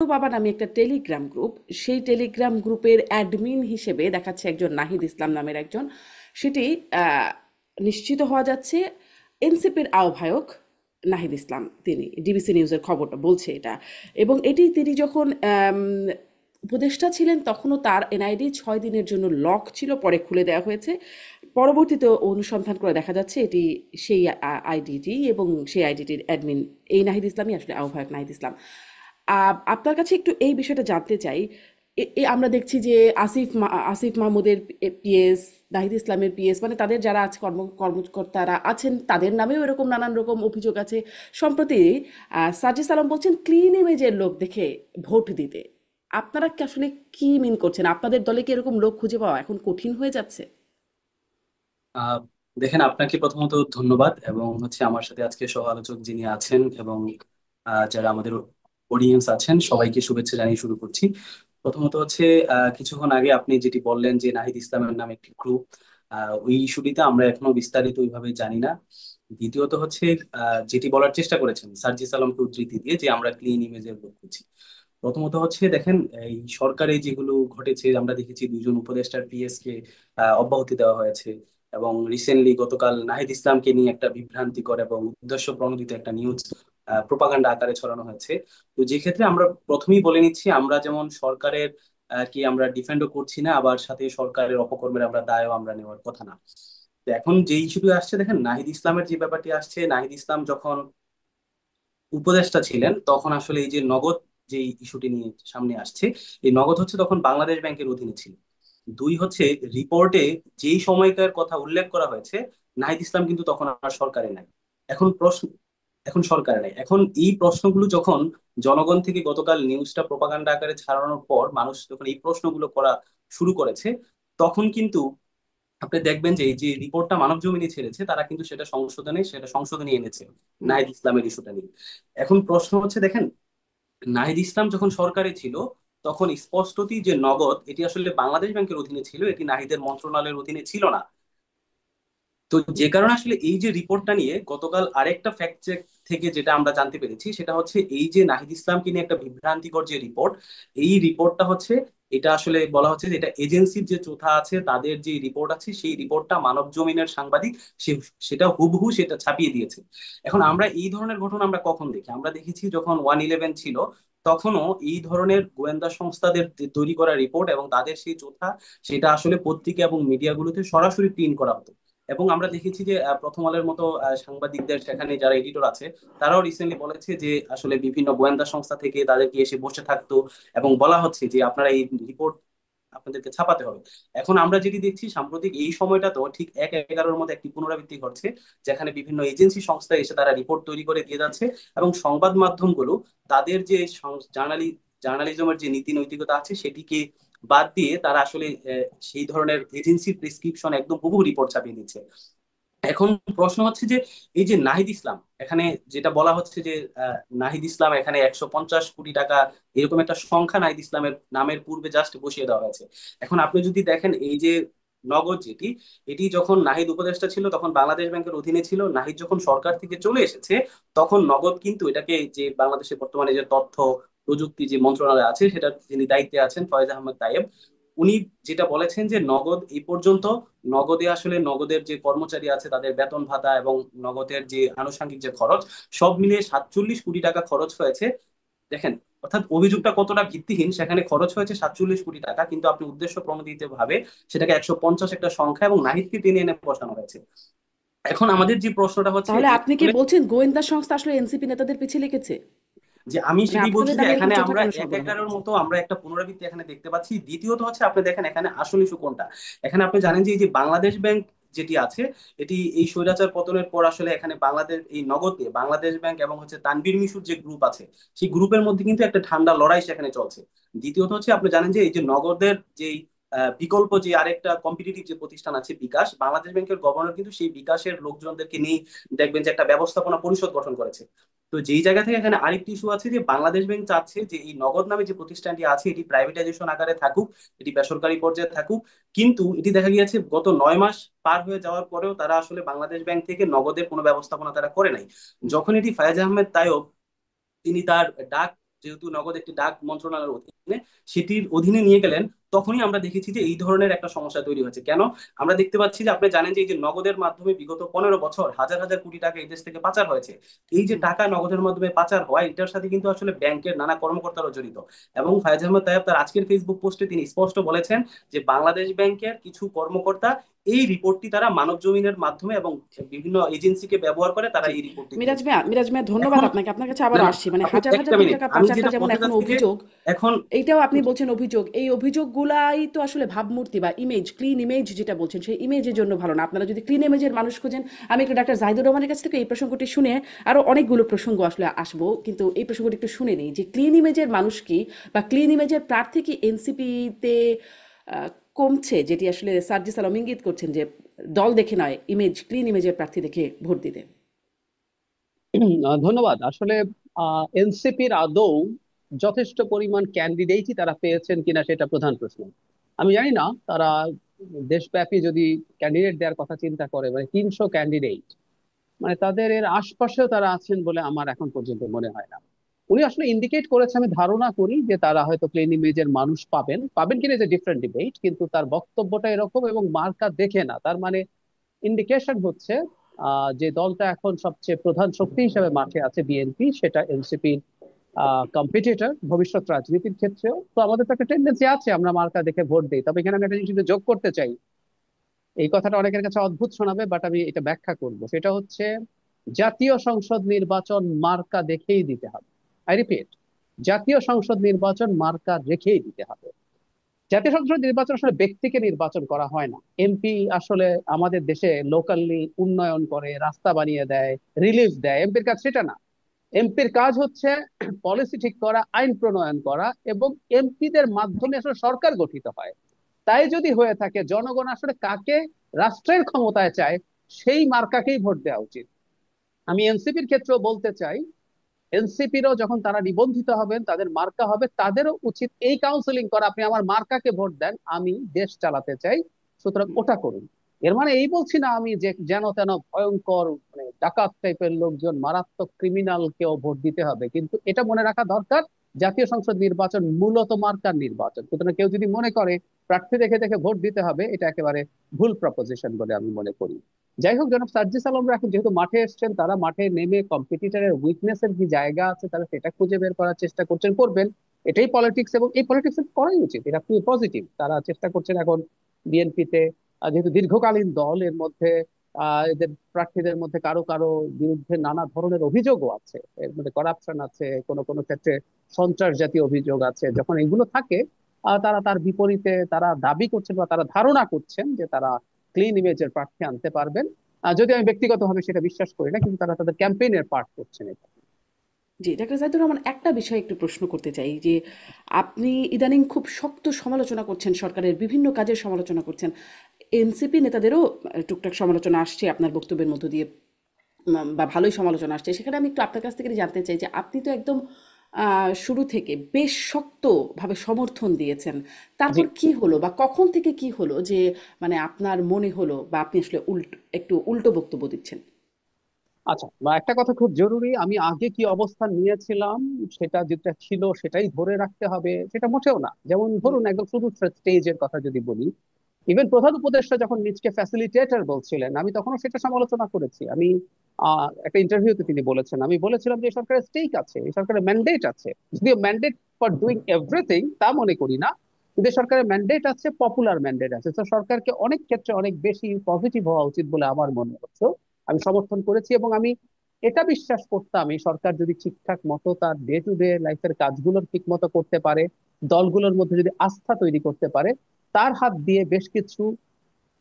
বাবা নামে একটা টেলিগ্রাম গ্রুপ, সেই টেলিগ্রাম গ্রুপের অ্যাডমিন হিসেবে দেখাচ্ছে একজন নাহিদ ইসলাম নামের একজন। সেটি আহ, নিশ্চিত হওয়া যাচ্ছে এনসিপির আহ্বায়ক নাহিদ ইসলাম, তিনি ডিবিসি নিউজের খবরটা বলছে এটা। এবং এটি তিনি যখন উপদেষ্টা ছিলেন তখনও তার এনআইডি 6 দিনের জন্য লক ছিল, পরে খুলে দেওয়া হয়েছে। পরবর্তীতে অনুসন্ধান করে দেখা যাচ্ছে এটি সেই আইডিটি, এবং সেই আইডিটির অ্যাডমিন এই নাহিদ ইসলামই, আসলে আহ্বায়ক নাহিদ ইসলাম। আপনার কাছে একটু এই বিষয়টা জানতে চাই। আমরা দেখছি যে আসিফ মাহমুদের পিএস, নাহিদ ইসলামের পিএস, মানে তাদের যারা আছে কর্মকর্তারা আছেন, তাদের নামেও এরকম নানান রকম অভিযোগ আছে। সম্প্রতি সাজিদ আলম বলছেন ক্লিন ইমেজের লোক দেখে ভোট দিতে। আপনারা কি আসলে কি মিন করছেন? আপনাদের দলে কি এরকম লোক খুঁজে পাওয়া এখন কঠিন হয়ে যাচ্ছে? আহ দেখেন, আপনাকে প্রথমত ধন্যবাদ এবং আমার সাথে আজকে সহ আলোচক যিনি আছেন এবং যারা আমাদের অডিয়েন্স আছেন সবাইকে শুভেচ্ছা জানিয়ে শুরু করছি। প্রথমত কিছুক্ষণ আগে আপনি যেটি বললেন যে নাহিদ ইসলামের নামে একটি গ্রুপ, ওই ইস্যুটিতে আমরা এখনো বিস্তারিত ওইভাবে জানি না। দ্বিতীয়ত যেটি বলার চেষ্টা করেছেন সার্জিস আলমকে উদ্ধৃতি দিয়ে যে আমরা ক্লিন ইমেজের লোক খুঁজছি। প্রথমত দেখেন, এই সরকারে যেগুলো ঘটেছে আমরা দেখেছি দুইজন উপদেষ্টার পিএস কে অব্যাহতি দেওয়া হয়েছে এবং রিসেন্টলি গতকাল নাহিদ ইসলামকে নিয়ে একটা বিভ্রান্তিকর এবং উদ্দেশ্য প্রণোদিত একটা নিউজ প্রোপাগান্ডা আকারে ছড়ানো হয়েছে। তো যে ক্ষেত্রে আমরা প্রথমেই বলে নিচ্ছি, আমরা যেমন সরকারের কি আমরা ডিফেন্ডও করছি না, আবার সাথে সরকারের অপকর্মের আমরা দায়ও আমরা নেওয়ার কথা না। তো এখন যে ইস্যুটি আসছে, দেখেন নাহিদ ইসলামের যে ব্যাপারটি আসছে, নাহিদ ইসলাম যখন উপদেষ্টা ছিলেন তখন আসলে এই যে নগদ যে ইস্যুটি নিয়ে সামনে আসছে, এই নগদ তখন বাংলাদেশ ব্যাংকের অধীনে ছিল। দুই রিপোর্টে যেই সময়কার কথা উল্লেখ করা হয়েছে, নাহিদ ইসলাম কিন্তু তখন আর সরকারে নাই। এখন প্রশ্ন এখন সরকারে নাই। এখন এই প্রশ্নগুলো যখন জনগণ থেকে গতকাল নিউজটা প্রপাগান্ডা আকারে ছড়ানোর পর মানুষ যখন এই প্রশ্নগুলো করা শুরু করেছে, তখন কিন্তু আপনি দেখবেন যে এই যে রিপোর্টটা মানব জমিনে ছেড়েছে তারা কিন্তু সেটা সংশোধনী এনেছে নাহিদ ইসলামের ইস্যুটা নিয়ে। এখন প্রশ্ন দেখেন, নাহিদ ইসলাম যখন সরকারে ছিল তখন স্পষ্টতই যে নগদ এটি আসলে বাংলাদেশ ব্যাংকের অধীনে ছিল, এটি নাহিদের মন্ত্রণালয়ের অধীনে ছিল না। তো যে কারণে আসলে এই যে রিপোর্টটা নিয়ে গতকাল আরেকটা ফ্যাক্ট চেক থেকে যেটা আমরা জানতে পেরেছি, সেটা এই যে নাহিদ ইসলামকে নিয়ে একটা বিভ্রান্তিকর যে রিপোর্ট, এই রিপোর্টটা এটা আসলে বলা হচ্ছে যে এটা এজেন্সির যে চোথা আছে তাদের যে রিপোর্ট আছে, সেই রিপোর্টটা মানব জমিনের সাংবাদিক সেটা হুবহু সেটা ছাপিয়ে দিয়েছে। এখন আমরা এই ধরনের ঘটনা আমরা কখন দেখি? আমরা দেখেছি যখন 111 ছিল, তখনও এই ধরনের গোয়েন্দা সংস্থাদের তৈরি করা রিপোর্ট এবং তাদের সেই চোথা, সেটা আসলে পত্রিকা এবং মিডিয়াগুলোতে সরাসরি প্রিন্ট করা হতো। এবং আমরা দেখেছি যে প্রথম আলোর মতো সাংবাদিকদের সেখানে যারা এডিটর আছে, তারাও রিসেন্টলি বলেছে যে আসলে বিভিন্ন গোয়েন্দা সংস্থা থেকে তাদেরকে এসে বসে থাকতো এবং বলা হচ্ছে যে আপনারা এই রিপোর্ট আপনাদেরকে ছাপাতে হবে। এখন আমরা যেটি দেখছি সাম্প্রতিক এই সময়টা তো ঠিক 1/11-র মধ্যে একটি পুনরাবৃত্তি ঘটছে, যেখানে বিভিন্ন এজেন্সি সংস্থা এসে তারা রিপোর্ট তৈরি করে দিয়ে যাচ্ছে এবং সংবাদ মাধ্যমগুলো তাদের যে জার্নালিজমের যে নীতি নৈতিকতা আছে সেটিকে বাদ দিয়ে তারা আসলে সেই ধরনের এজেন্সির প্রেসক্রিপশন একদম হুবহু রিপোর্ট ছাপিয়ে দিচ্ছে। এখন প্রশ্ন যে এই যে নাহিদ ইসলাম এখানে যেটা বলা হচ্ছে যে নাহিদ ইসলাম এখানে 150 কোটি টাকা এরকম একটা সংখ্যা নাহিদ ইসলামের নামের পূর্বে জাস্ট বসিয়ে দেওয়া হয়েছে। এখন আপনি যদি দেখেন এই যে নগদ যেটি, এটি যখন নাহিদ উপদেষ্টা ছিল তখন বাংলাদেশ ব্যাংকের অধীনে ছিল। নাহিদ যখন সরকার থেকে চলে এসেছে তখন নগদ কিন্তু এটাকে যে বাংলাদেশের বর্তমানে যে তথ্য প্রযুক্তি যে মন্ত্রণালয় আছে সেটা যিনি দায়িত্বে আছেন ফয়েজ আহমেদ তাইয়েব, উনি যেটা বলেছেন যে নগদ এই পর্যন্ত, নগদে আসলে নগদের যে কর্মচারী আছে তাদের বেতন ভাতা এবং নগদের যে আনুষঙ্গিক যে খরচ, সব মিলিয়ে 47 কোটি টাকা খরচ হয়েছে। দেখেন, অর্থাৎ অভিযোগটা কতটা ভিত্তিহীন, সেখানে খরচ হয়েছে 47 কোটি টাকা কিন্তু আপনি উদ্দেশ্য প্রণোদিত ভাবে সেটাকে 150 একটা সংখ্যা এবং নাহিদকে টেনে এনে বসানো হয়েছে। এখন আমাদের যে প্রশ্নটা তাহলে যে আপনি কি আসলে বলছেন গোয়েন্দা সংস্থা আসলে এনসিপি নেতাদের পিছিয়ে লেগেছে? আমি মানে সেটি বলছি আপনাদের যে নামে এরকম এখানে চোথা আমরা কেন এক সরবরাহ এগারোর করছে? মতো আমরা একটা পুনরাবৃত্তি এখানে দেখতে পাচ্ছি। দ্বিতীয়ত আপনি দেখেন এখানে আসল ইস্যু কোনটা। এখানে আপনি জানেন যে এই যে বাংলাদেশ ব্যাংক যেটি আছে, এটি এই স্বৈরাচার পতনের পর আসলে এখানে বাংলাদেশ এই নগদে বাংলাদেশ ব্যাংক এবং তানভীর মিশুর যে গ্রুপ আছে, সেই গ্রুপের মধ্যে কিন্তু একটা ঠান্ডা লড়াই সেখানে চলছে। দ্বিতীয়ত আপনি জানেন যে এই যে নগদের যে বিকল্প যে আরেকটা কম্পিটিটিভ যে প্রতিষ্ঠান আছে বিকাশ, বাংলাদেশ ব্যাংকের গভর্নর কিন্তু সেই বিকাশের লোকজনদেরকে নিয়ে দেখবেন যে একটা ব্যবস্থাপনা পরিষদ গঠন করেছে। তো যেই জায়গা থেকে এখানে আরেকটি ইস্যু আছে যে বাংলাদেশ ব্যাংক চাচ্ছে যে এই নগদ নামে যে প্রতিষ্ঠানটি আছে এটি প্রাইভেটাইজেশন আকারে থাকুক, এটি বেসরকারি পর্যায়ে থাকুক। কিন্তু এটি দেখা গিয়েছে গত 9 মাস পার হয়ে যাওয়ার পরেও তারা আসলে বাংলাদেশ ব্যাংক থেকে নগদের কোনো ব্যবস্থাপনা তারা করে নাই। যখন এটি ফায়াজ আহমেদ তায়ব তিনি তার ডাক যেহেতু নগদ একটি ডাক মন্ত্রণালয়ের অধীনে, সেটির অধীনে নিয়ে গেলেন, তখনই আমরা দেখেছি যে এই ধরনের একটা সমস্যা তৈরি হয়েছে। কেন? আমরা দেখতে পাচ্ছি যে আপনি জানেন যে এই যে নগদের মাধ্যমে বিগত 15 বছর হাজার হাজার কোটি টাকা এই দেশ থেকে পাচার হয়েছে। এই যে হুম। টাকা নগদের মাধ্যমে পাচার হয়, এটার সাথে কিন্তু আসলে ব্যাংকের নানা কর্মকর্তারা জড়িত। এবং ফায়াজ আহমেদ তায়েব তার আজকের ফেসবুক পোস্টে তিনি স্পষ্ট বলেছেন যে বাংলাদেশ ব্যাংকের কিছু কর্মকর্তা এই রিপোর্টটি তারা মানব জমিনের মাধ্যমে এবং বিভিন্ন এজেন্সিকে ব্যবহার করে তারা জি। এই রিপোর্টটি মিরাজ দিয়েছে। ভাইয়া, মিরাজ ভাইয়া, ধন্যবাদ এখন আপনাকে। আপনার কাছে না আবারও না, আসছি, মানে আপনি হাজার হাজার একটা কোটি মিনিট, টাকা আমি পাচারটা যেটা যেমন বলতে এখন চাচ্ছি যে অভিযোগ, এখন এইটাও আপনি বলছেন অভিযোগ, এই অভিযোগগুলাই তো আসলে ভাবমূর্তি বা ইমেজ, ক্লিন ইমেজ যেটা বলছেন, সেই ইমেজের জন্য ভালো না। আপনারা যদি ক্লিন ইমেজের মানুষ খোঁজেন, আমি একটু ডাক্তার জাহিদুর রহমানের কাছ থেকে এই প্রসঙ্গটি শুনে, আরো অনেকগুলো প্রসঙ্গ আসলে আসবো, কিন্তু এই প্রসঙ্গটি একটু শুনে নিই যে ক্লিন ইমেজের মানুষ কি বা ক্লিন ইমেজের প্রার্থী কি এনসিপিতে কমছে, যেটি আসলে সার্জিস আলম ইঙ্গিত করছেন যে দল দেখে নয়, ইমেজ, ক্লিন ইমেজের প্রার্থী দেখে ভোট দিতে। ধন্যবাদ। আসলে এনসিপির আদৌ যথেষ্ট পরিমাণ ক্যান্ডিডেটই তারা পেয়েছেন কিনা সেটা প্রধান প্রশ্ন। আমি জানি না তারা দেশব্যাপী যদি ক্যান্ডিডেট দেওয়ার কথা চিন্তা করে, মানে 300 ক্যান্ডিডেট, মানে তাদের এর আশপাশেও তারা আছেন বলে আমার এখন পর্যন্ত মনে হয় না। উনি আসলে ইন্ডিকেট করেছে, আমি ধারণা করি যে তারা হয়তো প্লেন ইমেজের মানুষ পাবেন, পাবেন কিনা যে ডিফারেন্ট ডিবেট, কিন্তু তার বক্তব্যটা এরকম এবং মার্কা দেখে না, তার মানে ইন্ডিকেশন হচ্ছে যে দলটা এখন সবচেয়ে প্রধান শক্তি হিসেবে মাঠে আছে বিএনপি, সেটা এনসিপির কম্পিটিটর ভবিষ্যৎ রাজনীতির ক্ষেত্রেও। তো আমাদের তো একটা টেন্ডেন্সি আছে আমরা মার্কা দেখে ভোট দিই। তবে এখানে আমি একটা জিনিস যোগ করতে চাই, এই কথাটা অনেকের কাছে অদ্ভুত শোনাবে, বাট আমি এটা ব্যাখ্যা করব। সেটা হচ্ছে জাতীয় সংসদ নির্বাচন মার্কা দেখেই দিতে হবে। আই রিপিট, জাতীয় সংসদ নির্বাচন মার্কা রেখেই দিতে হবে। জাতীয় সংসদ নির্বাচন আসলে ব্যক্তিকে নির্বাচন করা হয় না। এমপি আসলে আমাদের দেশে লোকালি উন্নয়ন করে, রাস্তা বানিয়ে দেয়, রিলিফ দেয়, এমপির কাজ সেটা না। এমপির কাজ হচ্ছে পলিসি ঠিক করা, আইন প্রণয়ন করা, এবং এমপিদের মাধ্যমে আসলে সরকার গঠিত হয়। তাই যদি হয়ে থাকে, জনগণ আসলে কাকে রাষ্ট্রের ক্ষমতায় চায় সেই মার্কাকেই ভোট দেওয়া উচিত। আমি এনসিপির ক্ষেত্রেও বলতে চাই, এনসিপিরও যখন তারা নিবন্ধিত হবেন, তাদের মার্কা হবে, তাদেরও উচিত এই কাউন্সিলিং করা, আপনি আমার মার্কাকে ভোট দেন, আমি দেশ চালাতে চাই, সুতরাং ওটা করুন। এর মানে এই বলছি না আমি যে যেন তেন ভয়ঙ্কর মানে ডাকাত টাইপের লোকজন, মারাত্মক ক্রিমিনাল কেও ভোট দিতে হবে, কিন্তু এটা মনে রাখা দরকার, জাতীয় সংসদ নির্বাচন মূলত মার্কার নির্বাচন। সুতরাং কেউ যদি মনে করে প্রার্থী দেখে দেখে ভোট দিতে হবে, এটা একেবারে ভুল প্রপোজিশন বলে আমি মনে করি। যাই হোক, জনাব সার্জিস আলমরা এখন যেহেতু মাঠে এসেছেন, তারা মাঠে নেমে কম্পিটিটরের উইকনেস এর কি জায়গা আছে তারা সেটা খুঁজে বের করার চেষ্টা করছেন, করবেন। এটাই পলিটিক্স, এবং এই পলিটিক্স করাই উচিত, এটা খুবই পজিটিভ। তারা চেষ্টা করছেন এখন বিএনপিতে, যেহেতু দীর্ঘকালীন দল, এর মধ্যে এদের প্রার্থীদের মধ্যে কারো কারো বিরুদ্ধে নানা ধরনের অভিযোগও আছে, এর মধ্যে করাপশন আছে, কোনো কোনো ক্ষেত্রে সন্ত্রাস জাতীয় অভিযোগ আছে। যখন এগুলো থাকে, তারা তার বিপরীতে তারা দাবি করছেন বা তারা ধারণা করছেন যে তারা ক্লিন ইমেজের প্রার্থী আনতে পারবেন। যদি আমি ব্যক্তিগতভাবে সেটা বিশ্বাস করি না, কিন্তু তারা তাদের ক্যাম্পেইনের পার্ট করছেন এটা। জি, ডাক্তার জাহিদুর রহমান, একটা বিষয় একটু প্রশ্ন করতে চাই যে আপনি ইদানিং খুব শক্ত সমালোচনা করছেন, সরকারের বিভিন্ন কাজের সমালোচনা করছেন, এনসিপি নেতাদেরও টুকটাক সমালোচনা আসছে আপনার বক্তব্যের মধ্য দিয়ে, বা ভালোই সমালোচনা আসছে। সেখানে আমি একটু আপনার কাছ থেকে জানতে চাই যে আপনি তো একদম শুরু থেকে বেশ শক্তভাবে সমর্থন দিয়েছেন। জি। তারপর কি হলো বা কখন থেকে কি হলো যে মানে আপনার মনে হলো বা আপনি আসলে একটু উল্টো বক্তব্য দিচ্ছেন? আচ্ছা, বা একটা কথা খুব জরুরি, আমি আগে কি অবস্থান নিয়েছিলাম সেটা যেটা ছিল সেটাই ধরে রাখতে হবে সেটা মোটেও না। যেমন হুম। ধরুন একদম শুরু স্টেজের কথা যদি বলি, ইভেন প্রধান উপদেষ্টা যখন নিজকে ফ্যাসিলিটেটর বলছিলেন, আমি তখনও সেটা সমালোচনা করেছি। আমি একটা ইন্টারভিউতে তিনি বলেছেন, আমি বলেছিলাম যে এই সরকারের স্টেক আছে, এই সরকারের ম্যান্ডেট আছে, যদিও ম্যান্ডেট ফর ডুইং এভরিথিং তা মনে করি না, কিন্তু এই সরকারের ম্যান্ডেট আছে, পপুলার ম্যান্ডেট আছে। তো সরকারকে অনেক ক্ষেত্রে অনেক বেশি পজিটিভ হওয়া উচিত বলে আমার মনে হচ্ছে। আমি সমর্থন করেছি, এবং আমি এটা বিশ্বাস করতাম এই সরকার যদি ঠিকঠাক মতো তার ডে টু ডে লাইফের কাজগুলোর ঠিক মতো করতে পারে, দলগুলোর মধ্যে যদি আস্থা তৈরি করতে পারে, তার হাত দিয়ে বেশ কিছু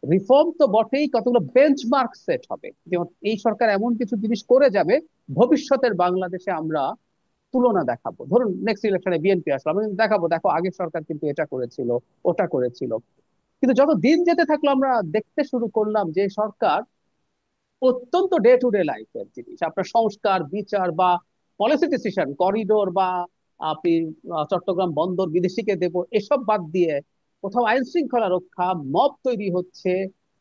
রিফর্ম তো বটেই, কতগুলো বেঞ্চমার্ক সেট হবে। যেমন এই সরকার এমন কিছু জিনিস করে যাবে, ভবিষ্যতের বাংলাদেশে আমরা তুলনা দেখাবো। ধরুন নেক্সট ইলেকশনে বিএনপি আসলো, আমি দেখাবো দেখো আগের সরকার কিন্তু এটা করেছিল, ওটা করেছিল। কিন্তু যত দিন যেতে থাকলো, আমরা দেখতে শুরু করলাম যে সরকার অত্যন্ত ডে টু ডে লাইফের জিনিস, আপনার সংস্কার, বিচার বা পলিসি ডিসিশন, করিডোর বা আপনি চট্টগ্রাম বন্দর বিদেশিকে দেব, এসব বাদ দিয়ে কোথাও আইন শৃঙ্খলা রক্ষা, মব তৈরি হচ্ছে,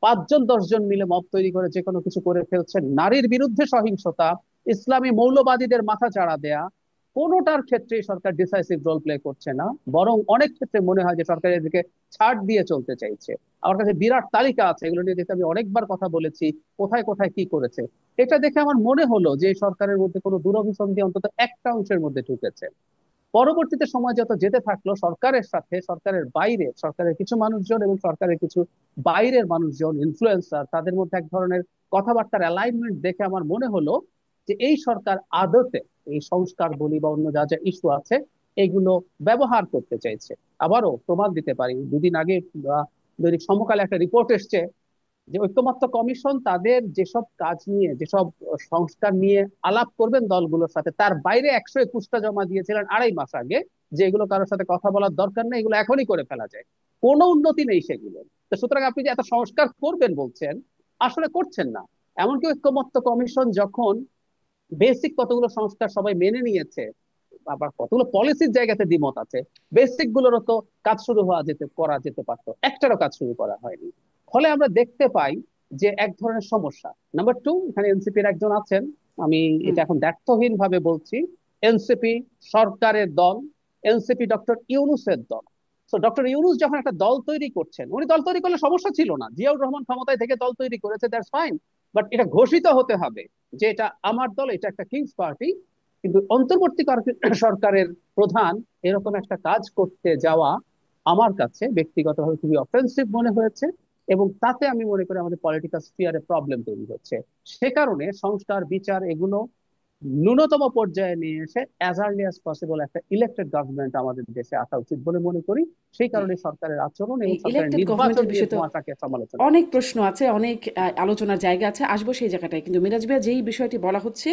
5 জন 10 জন মিলে মব তৈরি করে যে কোনো কিছু করে ফেলছে, নারীর বিরুদ্ধে সহিংসতা, ইসলামী মৌলবাদীদের মাথা চাড়া দেয়া, কোনোটার ক্ষেত্রে সরকার ডিসাইসিভ রোল প্লে করছে না, বরং অনেক ক্ষেত্রে মনে হয় যে সরকার এদিকে ছাড় দিয়ে চলতে চাইছে। আমার কাছে বিরাট তালিকা আছে, এগুলো নিয়ে যেহেতু আমি অনেকবার কথা বলেছি, কোথায় কোথায় কি করেছে। এটা দেখে আমার মনে হলো যে এই সরকারের মধ্যে কোনো দুরভিসন্ধি অন্তত একটা অংশের মধ্যে ঢুকেছে। পরবর্তীতে সময় যত যেতে থাকলো, সরকারের সাথে সরকারের বাইরে সরকারের কিছু মানুষজন এবং সরকারের কিছু বাইরের মানুষজন, ইনফ্লুয়েন্সার, তাদের মধ্যে এক ধরনের কথাবার্তার অ্যালাইনমেন্ট দেখে আমার মনে হলো যে এই সরকার আদতে এই সংস্কার বলি বা অন্য যা যা ইস্যু আছে এগুলো ব্যবহার করতে চাইছে। আবারও প্রমাণ দিতে পারি, দুদিন আগে দৈনিক সমকালে একটা রিপোর্ট এসছে যে ঐকমত্য কমিশন তাদের যেসব কাজ নিয়ে, যেসব সংস্কার নিয়ে আলাপ করবেন দলগুলোর সাথে, তার বাইরে 121টা জমা দিয়েছিলেন 2.5 মাস আগে, যে এগুলো কারোর সাথে কথা বলার দরকার নেই, এগুলো এখনই করে ফেলা যায়। কোনো উন্নতি নেই সেগুলো। তো সুতরাং আপনি যে এত সংস্কার করবেন বলছেন, আসলে করছেন না। এমনকি ঐকমত্য কমিশন যখন বেসিক কতগুলো সংস্কার সবাই মেনে নিয়েছে, আবার কতগুলো পলিসির জায়গাতে দ্বিমত আছে, বেসিক গুলোরও তো কাজ শুরু করা যেতে পারতো, একটারও কাজ শুরু করা হয়নি। ফলে আমরা দেখতে পাই যে এক ধরনের সমস্যা। নাম্বার টু, এখানে এনসিপির একজন আছেন, আমি হুম। এটা এখন দ্ব্যর্থহীন ভাবে বলছি, এনসিপি সরকারের দল, এনসিপি ডক্টর ইউনূসের দল। তো ডক্টর ইউনূস যখন একটা দল তৈরি করছেন, উনি দল তৈরি করলে সমস্যা ছিল না, জিয়াউর রহমান ক্ষমতায় থেকে দল তৈরি করেছে, দ্যাটস ফাইন। বাট এটা ঘোষিত হতে হবে যে এটা আমার দল, এটা একটা কিংস পার্টি। কিন্তু সরকারের প্রধান এরকম একটা কাজ করতে যাওয়া আমার কাছে ব্যক্তিগতভাবে খুবই অফেন্সিভ মনে হয়েছে, এবং তাতে আমি মনে করি আমাদের পলিটিক্যাল স্ফিয়ারে প্রবলেম তৈরি হচ্ছে। সে কারণে সংস্কার, বিচার এগুলো ন্যূনতম পর্যায়ে নিয়ে এসে অ্যাজ আর্লি অ্যাজ পসিবল একটা ইলেক্টেড গভর্নমেন্ট আমাদের দেশে আসা উচিত বলে মনে করি। সেই জি। কারণে সরকারের আচরণ এবং এই সরকারের ইলেক্টেড নির্বাচন গভর্নমেন্টের নিয়ে বিষয়ে তো ধোঁয়াশাকে সমালোচনা অনেক করছি। প্রশ্ন আছে, অনেক আলোচনার জায়গা আছে, আসবো সেই জায়গাটায়। কিন্তু মিরাজ ভাইয়া যেই বিষয়টি বলা হচ্ছে,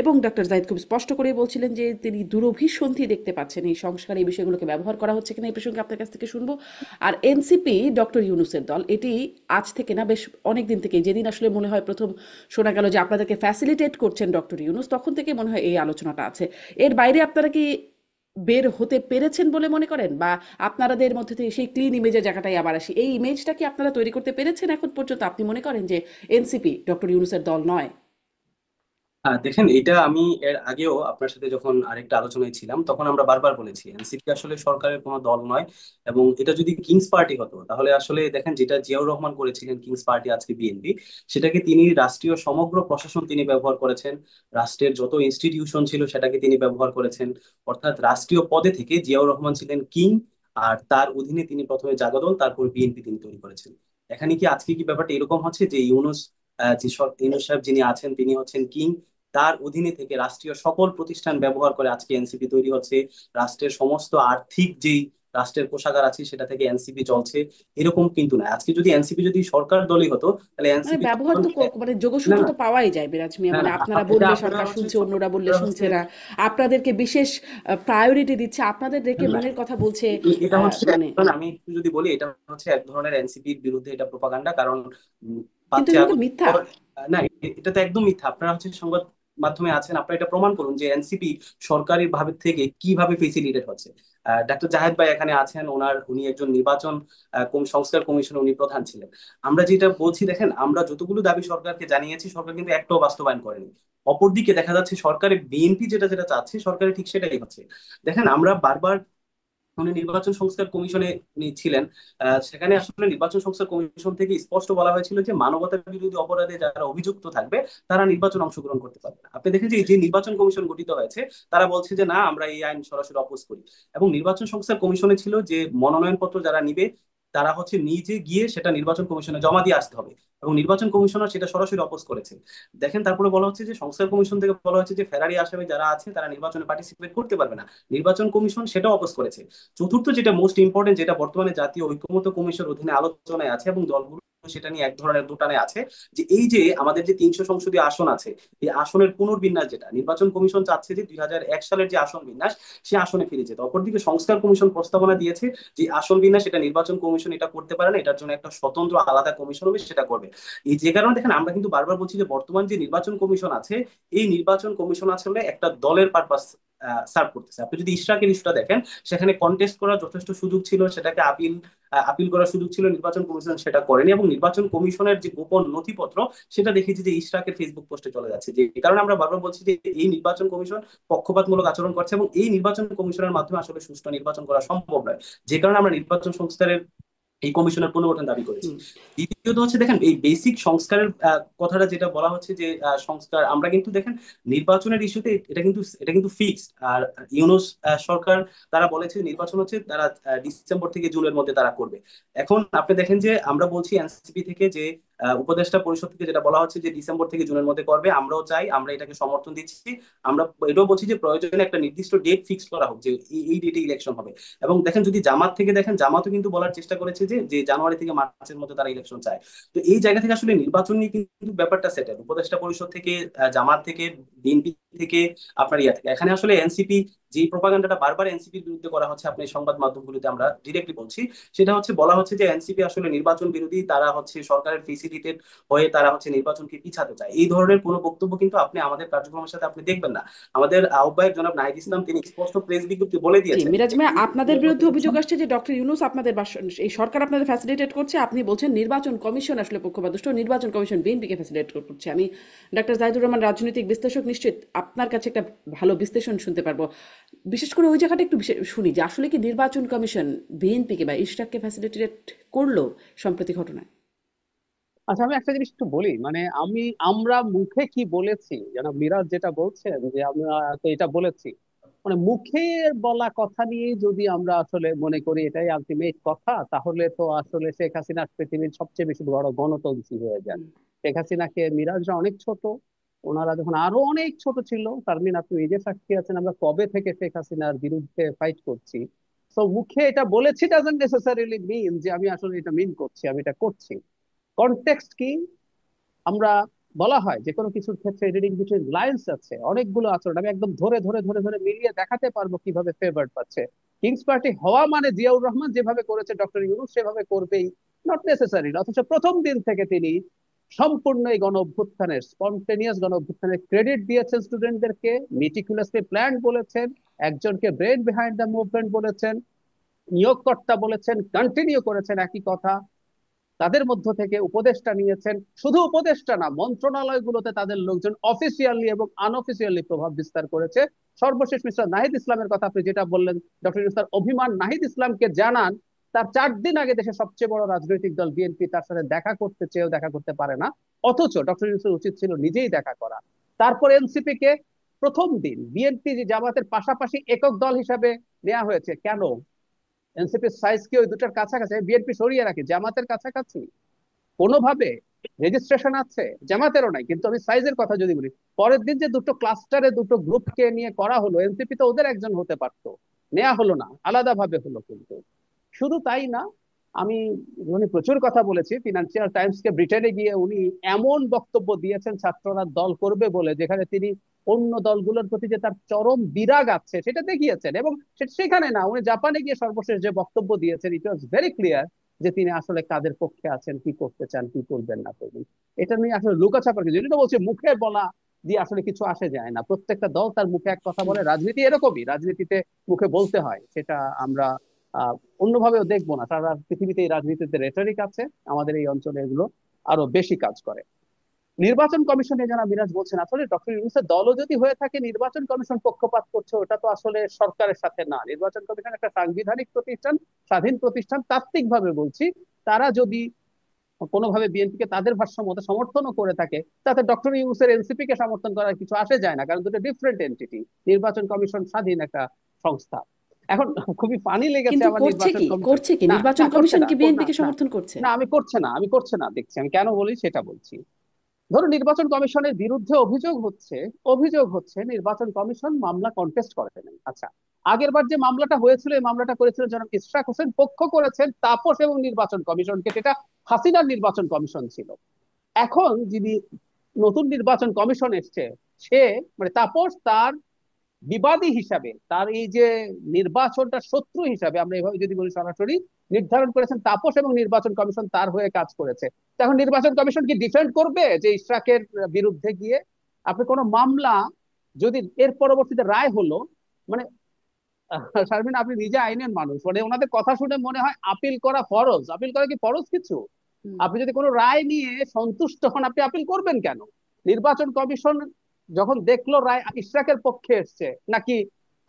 এবং ডক্টর জাহিদ খুব স্পষ্ট করে বলছিলেন যে তিনি দুরভিসন্ধি দেখতে পাচ্ছেন এই সংস্কার, এই বিষয়গুলোকে ব্যবহার করা হচ্ছে কিনা, এই প্রসঙ্গে আপনার কাছ থেকে শুনবো। আর এনসিপি ডক্টর ইউনূসের দল, এটি আজ থেকে না, বেশ অনেক দিন থেকে, যেদিন আসলে মনে হয় প্রথম শোনা গেল যে আপনাদেরকে ফ্যাসিলিটেট করছেন ডক্টর ইউনূস, তখন থেকে মনে হয় এই আলোচনাটা আছে। এর বাইরে আপনারা কি বের হতে পেরেছেন বলে মনে করেন, বা আপনাদের মধ্যে থেকে সেই ক্লিন ইমেজের জায়গাটাই আবার আসি, এই ইমেজটা কি আপনারা তৈরি করতে পেরেছেন এখন পর্যন্ত? আপনি মনে করেন যে এনসিপি ডক্টর ইউনূসের দল নয়? দেখেন, এটা আমি এর আগেও আপনার সাথে যখন আরেকটা আলোচনায় ছিলাম তখন আমরা বারবার বলেছি এনসিপি আসলে সরকারের কোনো দল নয়। এবং এটা যদি কিংস পার্টি হতো তাহলে আসলে দেখেন, যেটা জিয়াউর রহমান করেছিলেন কিংস পার্টি আজকে বিএনপি, সেটাকে তিনি রাষ্ট্রীয় সমগ্র প্রশাসন তিনি ব্যবহার করেছেন, রাষ্ট্রের যত ইনস্টিটিউশন ছিল সেটাকে তিনি ব্যবহার করেছেন। অর্থাৎ রাষ্ট্রীয় পদে থেকে জিয়াউর রহমান ছিলেন কিং, আর তার অধীনে তিনি প্রথমে জাগদল, তারপর বিএনপি তিনি তৈরি করেছেন। এখানে কি আজকে কি ব্যাপারটা এরকম হচ্ছে যে ইউনূস, ইউনূস সাহেব যিনি আছেন তিনি হচ্ছেন কিং, তার অধীনে থেকে রাষ্ট্রীয় সকল প্রতিষ্ঠান ব্যবহার করে আজকে এনসিপি তৈরি হচ্ছে, রাষ্ট্রের সমস্ত আর্থিক যেই রাষ্ট্রের কোষাগার আছে সেটা থেকে এনসিপি চলছে? এরকম কিন্তু না। আজকে যদি এনসিপি যদি সরকার দলই হতো তাহলে মানে এনসিপি ব্যবহার তখন তো মানে না যোগসূত্র না তো পাওয়াই যায় বিরাজ মিয়া, না মানে না আপনারা এটা বললে আপনারা সরকার হচ্ছে শুনছে, অন্যরা বললে আপনারা হচ্ছে শুনছে না, আপনাদেরকে বিশেষ প্রায়োরিটি দিচ্ছে, আপনাদের রেখে না, মনের কথা বলছে। এটা হচ্ছে মানে আমি একটু যদি বলি, এটা হচ্ছে এক ধরনের এনসিপির বিরুদ্ধে এটা প্রপাগান্ডা। কারণ উম, কিন্তু 5ই এগুলো তো আগস্ট মিথ্যা। পর না, এটা তো একদম মিথ্যা। আপনারা হচ্ছে সংবাদ মাধ্যমে আছেন, আপনারা এটা প্রমাণ করুন যে এনসিপি সরকারি ভাবে থেকে কিভাবে ফেসিলিটেট হচ্ছে। ডাক্তার জাহেদ ভাই এখানে আছেন, উনি একজন নির্বাচন সংস্কার কমিশনের উনি প্রধান ছিলেন। আমরা যেটা বলছি, দেখেন আমরা যতগুলো দাবি সরকারকে জানিয়েছি সরকার কিন্তু একটাও বাস্তবায়ন করেনি। অপরদিকে দেখা যাচ্ছে সরকারের বিএনপি যেটা যেটা চাচ্ছে সরকারের ঠিক সেটাই হচ্ছে। দেখেন, আমরা বারবার, উনি নির্বাচন সংস্কার কমিশনে উনি ছিলেন, সেখানে আসলে নির্বাচন সংস্কার কমিশন থেকে স্পষ্ট বলা হয়েছিল যে মানবতা বিরোধী অপরাধে যারা অভিযুক্ত থাকবে তারা নির্বাচন অংশগ্রহণ করতে পারবে না। আপনি দেখেন যে এই যে নির্বাচন কমিশন গঠিত হয়েছে, তারা বলছে যে না, আমরা এই আইন সরাসরি অপোজ করি। এবং নির্বাচন সংস্কার কমিশনে ছিল যে মনোনয়নপত্র যারা নিবে তারা হচ্ছে নিজে গিয়ে সেটা নির্বাচন কমিশনে জমা দিয়ে আসতে হবে, এবং নির্বাচন কমিশনার সেটা সরাসরি অপোজ করেছে। দেখেন, তারপরে বলা হচ্ছে যে সংস্কার কমিশন থেকে বলা হচ্ছে যে ফেরারি আসামি যারা আছে তারা নির্বাচনে পার্টিসিপেট করতে পারবে না, নির্বাচন কমিশন সেটা অপোজ করেছে। চতুর্থ, যেটা মোস্ট ইম্পর্টেন্ট, যেটা বর্তমানে জাতীয় ঐক্যমত্য কমিশনের অধীনে আলোচনায় আছে এবং দলগুলো সেটা নিয়ে এক ধরনের দোটানে আছে, যে এই যে আমাদের যে 300 সংসদীয় আসন আছে, এই আসনের পুনর্বিন্যাস যেটা নির্বাচন কমিশন চাচ্ছে যে 2001 সালের যে আসন বিন্যাস সে আসনে ফিরে যেতে। অপরদিকে সংস্কার কমিশন প্রস্তাবনা দিয়েছে যে আসন বিন্যাস এটা নির্বাচন কমিশন এটা করতে পারে না, এটার জন্য একটা স্বতন্ত্র আলাদা কমিশন হবে, সেটা করবে। এই যে কারণে দেখেন, আমরা কিন্তু বারবার বলছি যে বর্তমান যে নির্বাচন কমিশন আছে, এই নির্বাচন কমিশন আসলে একটা দলের পারপাস সার্ভ করতেছে। আপনি যদি ইশরাকের ইস্যুটা দেখেন, সেখানে কন্টেস্ট করার যথেষ্ট সুযোগ ছিল, সেটাকে আপিল আপিল করার সুযোগ ছিল, নির্বাচন কমিশন সেটা করেনি, এবং নির্বাচন কমিশনের যে গোপন নথিপত্র সেটা দেখেছি যে ইশরাকের ফেসবুক পোস্টে চলে যাচ্ছে। যে কারণে আমরা বারবার বলছি যে এই নির্বাচন কমিশন পক্ষপাতমূলক আচরণ করছে, এবং এই নির্বাচন কমিশনের মাধ্যমে আসলে সুষ্ঠু নির্বাচন করা সম্ভব নয়। যে কারণে আমরা নির্বাচন সংস্কারের এই কমিশনের পুনর্গঠন দাবি করেছি। হুম। দ্বিতীয়ত হচ্ছে দেখেন, এই বেসিক সংস্কারের কথাটা যেটা বলা হচ্ছে যে সংস্কার, আমরা কিন্তু দেখেন নির্বাচনের ইস্যুতে এটা কিন্তু ফিক্সড। আর ইউনূস সরকার তারা বলেছে নির্বাচন হচ্ছে তারা ডিসেম্বর থেকে জুনের মধ্যে তারা করবে। এখন আপনি দেখেন যে আমরা বলছি এনসিপি থেকে যে উপদেষ্টা পরিষদ থেকে যেটা বলা হচ্ছে যে ডিসেম্বর থেকে জুনের মধ্যে করবে, আমরাও চাই, আমরা এটাকে সমর্থন দিচ্ছি। আমরা এটাও বলছি যে প্রয়োজনে একটা নির্দিষ্ট ডেট ফিক্স করা হোক যে এই ডেটে ইলেকশন হবে। এবং দেখেন যদি জামাত থেকে দেখেন, জামাতও কিন্তু বলার চেষ্টা করেছে যে যে জানুয়ারি থেকে মার্চের মধ্যে তারা ইলেকশন চায়। তো এই জায়গা থেকে আসলে নির্বাচন নিয়ে কিন্তু ব্যাপারটা সেটেল, উপদেষ্টা পরিষদ থেকে, জামাত থেকে, বিএনপি থেকে, আপনার ইয়া থেকে। এখানে আসলে এনসিপি যে প্রপাগান্ডাটা বারবার এনসিপির বিরুদ্ধে করা হচ্ছে, আপনি সংবাদ মাধ্যমগুলোতে আমরা ডিরেক্টলি বলছি, সেটা হচ্ছে বলা হচ্ছে যে এনসিপি আসলে নির্বাচন বিরোধী, তারা হচ্ছে সরকারের ফেসিলিটেড হয়ে তারা হচ্ছে নির্বাচনকে পিছাতে চায়। এই ধরনের কোনো বক্তব্য কিন্তু আপনি আমাদের কার্যক্রমের সাথে আপনি দেখবেন না। আমাদের আহ্বায়ক জনাব নাহিদ ইসলাম তিনি স্পষ্ট প্রেস বিজ্ঞপ্তি বলে জি দিয়েছেন মিরাজ যে ভাই, এই আপনাদের বিরুদ্ধে অভিযোগ আসছে যে ডক্টর ইউনূস আপনাদের এই সরকার আপনাদের ফ্যাসিলিটেট করছে, আপনি বলছেন নির্বাচন কমিশন আসলে পক্ষপাতদুষ্ট, নির্বাচন কমিশন বিএনপিকে ফ্যাসিলিটেট করছে। আমি ডক্টর জাহিদুর রহমান রাজনৈতিক বিশ্লেষক, নিশ্চিত আপনার কাছে একটা ভালো বিশ্লেষণ শুনতে পারবো। বিশেষ করে ওই জায়গাটা একটু শুনি যে আসলে কি নির্বাচন কমিশন বিএনপিকে বা ইশরাককে ফ্যাসিলিটেট করলো সম্প্রতি ঘটনায়? আচ্ছা, আমি একটা জিনিস একটু বলি, মানে আমরা মুখে কি বলেছি, যেন মিরাজ যেটা বলছেন যে আমরা তো এটা বলেছি, মানে মুখে বলা কথা নিয়ে যদি আমরা আসলে মনে করি এটাই আলটিমেট কথা, তাহলে তো আসলে শেখ হাসিনা পৃথিবীর সবচেয়ে বেশি বড় গণতন্ত্রী হয়ে যায়। শেখ হাসিনাকে মিরাজরা অনেক ছোট, ওনারা যখন আরো অনেক ছোট ছিল, তারমিন আপনি নিজে সাক্ষী আছেন আমরা কবে থেকে শেখ হাসিনার বিরুদ্ধে ফাইট করছি। তো মুখে এটা বলেছি ডাজন্ট নেসেসারিলি মিন যে আমি আসলে এটা মিন করছি, আমি এটা করছি। কনটেক্সট কি, আমরা বলা হয় যে কোনো কিছুর ক্ষেত্রে রিডিং বিটুইন লাইন্স আছে, অনেকগুলো আচরণ আমি একদম ধরে ধরে ধরে ধরে মিলিয়ে দেখাতে পারবো কিভাবে ফেভার পাচ্ছে। কিংস পার্টি হওয়া মানে জিয়াউর রহমান যেভাবে করেছে ডক্টর ইউনূস সেভাবে করবেই নট নেসেসারি, অথচ প্রথম দিন থেকে তিনি সম্পূর্ণ এই গণ অভ্যুত্থানের, স্পন্টেনিয়াস গণ অভ্যুত্থানের ক্রেডিট দিয়েছেন স্টুডেন্টদেরকে, মিটিকুলাসলি প্ল্যান বলেছেন, একজনকে ব্রেন বিহাইন্ড দ্য মুভমেন্ট বলেছেন, নিয়োগকর্তা বলেছেন, কন্টিনিউ করেছেন একই কথা। তাদের মধ্য থেকে উপদেষ্টা নিয়েছেন, শুধু উপদেষ্টা না, মন্ত্রণালয়গুলোতে তাদের লোকজন অফিসিয়ালি এবং আনঅফিসিয়ালি প্রভাব বিস্তার করেছে। সর্বশেষ মিস্টার নাহিদ ইসলামের কথা আপনি যেটা বললেন, ডক্টর ইউনূস তার অভিমান নাহিদ ইসলামকে জানান, তার 4 দিন আগে দেশের সবচেয়ে বড় রাজনৈতিক দল বিএনপি তার সাথে দেখা করতে চেয়েও দেখা করতে পারে না, অথচ ডক্টর ইউনূসের উচিত ছিল নিজেই দেখা করা। তারপর এনসিপি কে প্রথম দিন বিএনপি যে জামাতের পাশাপাশি একক দল হিসাবে নেওয়া হয়েছে, কেন? এনসিপির সাইজ কি ওই দুটার কাছাকাছি? বিএনপি সরিয়ে রাখি, জামাতের কাছাকাছি কোনোভাবে রেজিস্ট্রেশন আছে, জামাতেরও নাই, কিন্তু আমি সাইজের কথা যদি বলি, পরের দিন যে দুটো ক্লাস্টারে দুটো গ্রুপকে নিয়ে করা হলো, এনসিপি তো ওদের একজন হতে পারতো, নেওয়া হলো না, আলাদাভাবে হলো। কিন্তু শুধু তাই না, আমি উনি প্রচুর কথা বলেছি, ফিনান্সিয়াল টাইমস কে ব্রিটেনে গিয়ে উনি এমন বক্তব্য দিয়েছেন ছাত্ররা দল করবে বলে, যেখানে তিনি অন্য দলগুলোর প্রতি যে তার চরম বিরাগ আছে সেটা দেখিয়েছেন। এবং সেখানে না, উনি জাপানে গিয়ে সর্বশেষ যে বক্তব্য দিয়েছেন, ইট ওয়াজ ভেরি ক্লিয়ার যে তিনি আসলে কাদের পক্ষে আছেন, কি করতে চান, কি করবেন না করবেন। এটা নিয়ে আসলে লুকাছাপার কিছু, এটা বলছে মুখে বলা দিয়ে আসলে কিছু আসে যায় না। প্রত্যেকটা দল তার মুখে এক কথা বলে, রাজনীতি এরকমই, রাজনীতিতে মুখে বলতে হয়, সেটা আমরা আহ অন্যভাবেও দেখবো না। সারা পৃথিবীতে এই রাজনীতিতে রেটরিক আছে, আমাদের এই অঞ্চলে এগুলো আরো বেশি কাজ করে। নির্বাচন কমিশনে যারা মিরাজ বলছেন, আসলে ডক্টর ইউনূসের দলও যদি হয়ে থাকে নির্বাচন কমিশন পক্ষপাত করছে, ওটা তো আসলে সরকারের সাথে না। নির্বাচন কমিশন একটা সাংবিধানিক প্রতিষ্ঠান, স্বাধীন প্রতিষ্ঠান, তাত্ত্বিকভাবে বলছি। তারা যদি কোনোভাবে বিএনপি কে তাদের ভাষ্য মতো সমর্থনও করে থাকে, তাতে ডক্টর ইউনূসের এনসিপি কে সমর্থন করার কিছু আসে যায় না, কারণ দুটো ডিফারেন্ট এন্টিটি। নির্বাচন কমিশন স্বাধীন একটা সংস্থা। এখন খুবই ফানি লেগেছে কিন্তু আমার করছে নির্বাচন কি, কমিশন। করছে কি না নির্বাচন না, করছে কমিশন না, কি না বিএনপিকে না, সমর্থন করছে? না আমি করছে না দেখছি, আমি কেন বলি সেটা বলছি। ধরুন নির্বাচন কমিশনের বিরুদ্ধে অভিযোগ হচ্ছে নির্বাচন কমিশন মামলা কন্টেস্ট করে নাই। আচ্ছা, আগের বার যে মামলাটা হয়েছিল, এই মামলাটা করেছিল জনাব ইশরাক হোসেন, পক্ষ করেছেন তাপস এবং নির্বাচন কমিশনকে, যেটা হাসিনার নির্বাচন কমিশন ছিল। এখন যিনি নতুন নির্বাচন কমিশন এসছে, সে মানে তাপস তার বিবাদী হিসাবে, তার এই যে নির্বাচনটা শত্রু হিসাবে আমরা এভাবে যদি বলি সরাসরি, নির্ধারণ করেছেন তাপস, এবং নির্বাচন কমিশন তার হয়ে কাজ করেছে। এখন নির্বাচন কমিশন কি ডিফেন্ড করবে যে ইশরাকের বিরুদ্ধে গিয়ে? আপনি কোনো মামলা যদি এর পরবর্তীতে রায় হলো, মানে শারমিন, আপনি নিজে আইনের মানুষ, মানে ওনাদের কথা শুনে মনে হয় আপিল করা ফরজ। আপিল করা কি ফরজ কিছু? হুম। আপনি যদি কোনো রায় নিয়ে সন্তুষ্ট হন, আপনি আপিল করবেন কেন? নির্বাচন কমিশন যখন দেখলো রায় ইশরাকের পক্ষে এসছে নাকি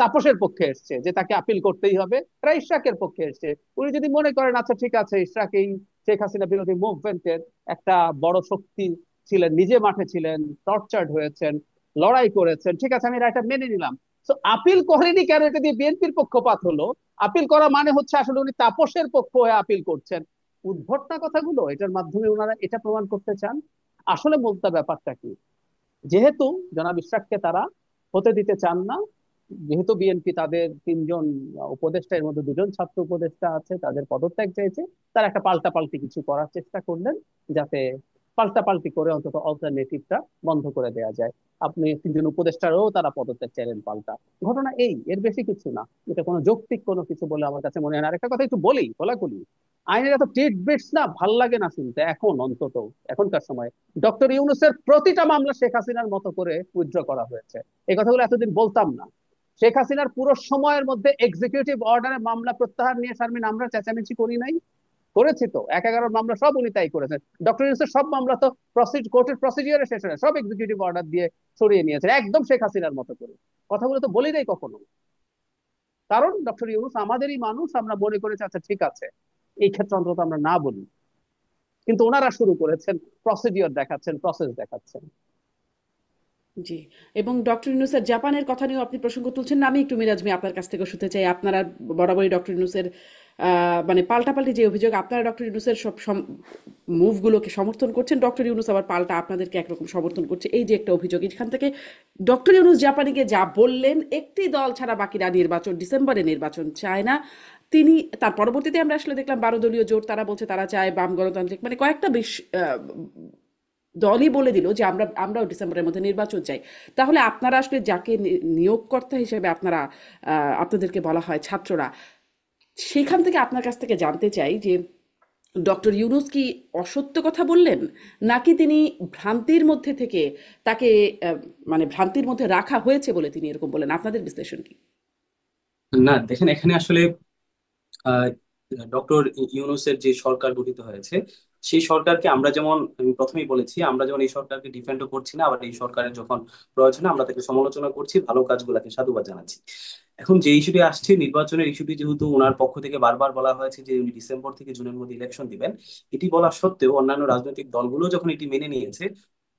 তাপসের পক্ষে এসছে, যে তাকে আপিল করতেই হবে, রায় ইশরাকের পক্ষে এসছে, উনি যদি মনে করেন আচ্ছা ঠিক আছে, ইশরাক এই শেখ হাসিনা বিরোধী মুভমেন্টের একটা বড় শক্তি ছিলেন, নিজে মাঠে ছিলেন, টর্চার্ড হয়েছেন, লড়াই করেছেন, ঠিক আছে আমি রায়টা মেনে নিলাম, তো আপিল করেনি কেন? এটা দিয়ে বিএনপির পক্ষপাত হলো। আপিল করা মানে হচ্ছে আসলে উনি তাপসের পক্ষ হয়ে আপিল করছেন। উদ্ভট না কথাগুলো? এটার মাধ্যমে ওনারা এটা প্রমাণ করতে চান। আসলে মোদ্দা ব্যাপারটা কি, যেহেতু জনাব ইশরাককে তারা হতে দিতে চান না, যেহেতু বিএনপি তাদের তিনজন উপদেষ্টা, এর মধ্যে দুজন ছাত্র উপদেষ্টা আছে, তাদের পদত্যাগ চাইছে, তারা একটা পাল্টাপাল্টি কিছু করার চেষ্টা করলেন, যাতে পাল্টাপাল্টি করে অন্তত অল্টারনেটিভটা বন্ধ করে দেওয়া যায়। আপনি তিনজন উপদেষ্টারও তারা পদত্যাগ চাইলেন পাল্টা। ঘটনা এই, এর বেশি কিছু না। এটা কোনো যৌক্তিক কোনো কিছু বলে আমার কাছে মনে হয় না। আরেকটা কথা একটু বলি খোলাখুলি, আইনের এত টিট বিটস না ভাল লাগে না শুনতে এখন, অন্তত এখনকার সময়। ডক্টর ইউনূসের প্রতিটা মামলা শেখ হাসিনার মতো করে উইথড্র করা হয়েছে। এই কথাগুলো এতদিন বলতাম না। শেখ হাসিনার পুরো সময়ের মধ্যে এক্সিকিউটিভ অর্ডারে মামলা প্রত্যাহার নিয়ে শারমিন আমরা চেঁচামেচি করি নাই? করেছি তো, ১/১১ মামলা সব উনি তাই করেছেন। ডক্টর ইউনূসের সব মামলা তো কোর্টের প্রসিডিওরে শেষ হয়, সব এক্সিকিউটিভ অর্ডার দিয়ে সরিয়ে নিয়েছেন একদম শেখ হাসিনার মতো করে। কথাগুলো তো বলি নাই কখনো, কারণ ডক্টর ইউনূস আমাদেরই মানুষ, আমরা মনে করেছি আচ্ছা ঠিক আছে এই ক্ষেত্রে অন্তত আমরা না বলি। কিন্তু ওনারা শুরু করেছেন, প্রসিডিওর দেখাচ্ছেন, প্রসেস দেখাচ্ছেন। জি। এবং ডক্টর ইউনূসের জাপানের কথা নিয়েও আপনি প্রসঙ্গ তুলছেন না, আমি একটু মিরাজ ভাই আপনার কাছ থেকে শুনতে চাই। আপনারা বরাবরই ডক্টর ইউনূসের মানে পাল্টাপাল্টি যে অভিযোগ, আপনারা ডক্টর ইউনূসের সব মুভগুলোকে সমর্থন করছেন, ডক্টর ইউনূস আবার পাল্টা আপনাদেরকে একরকম সমর্থন করছে, এই যে একটা অভিযোগ, এখান থেকে ডক্টর ইউনূস জাপানিকে যা বললেন, একটি দল ছাড়া বাকিরা ডিসেম্বরে নির্বাচন চায় না। তিনি তার পরবর্তীতে আমরা আসলে দেখলাম ১২ দলীয় জোট, তারা বলছে তারা চায় বাম গণতান্ত্রিক, মানে কয়েকটা দলই বলে দিল যে আমরাও ডিসেম্বরের মধ্যে নির্বাচন চাই। তাহলে আপনারা আসলে যাকে নিয়োগকর্তা হিসেবে আপনাদেরকে বলা হয় ছাত্ররা, সেখান থেকে আপনার কাছ থেকে জানতে চাই যে ডক্টর ইউনূস কি অসত্য কথা বললেন, নাকি তিনি ভ্রান্তির মধ্যে থেকে তাকে মানে ভ্রান্তির মধ্যে রাখা হয়েছে বলে তিনি এরকম বলেন? আপনাদের বিশ্লেষণ কি? না দেখেন, এখানে আসলে ডক্টর ইউনূসের যে সরকার গঠিত হয়েছে, সেই সরকারকে আমরা যেমন, আমি প্রথমেই বলেছি, আমরা যেমন এই সরকারকে ডিফেন্ডও করছি না, আবার এই সরকারের যখন প্রয়োজনে আমরা তাকে সমালোচনা করছি, ভালো কাজগুলোকে সাধুবাদ জানাচ্ছি। এখন যে ইস্যুটি আসছে, নির্বাচনের ইস্যুটি, যেহেতু ওনার পক্ষ থেকে বারবার বলা হয়েছে যে উনি ডিসেম্বর থেকে জুনের মধ্যে ইলেকশন দিবেন, এটি বলা সত্ত্বেও অন্যান্য রাজনৈতিক দলগুলো যখন এটি মেনে নিয়েছে,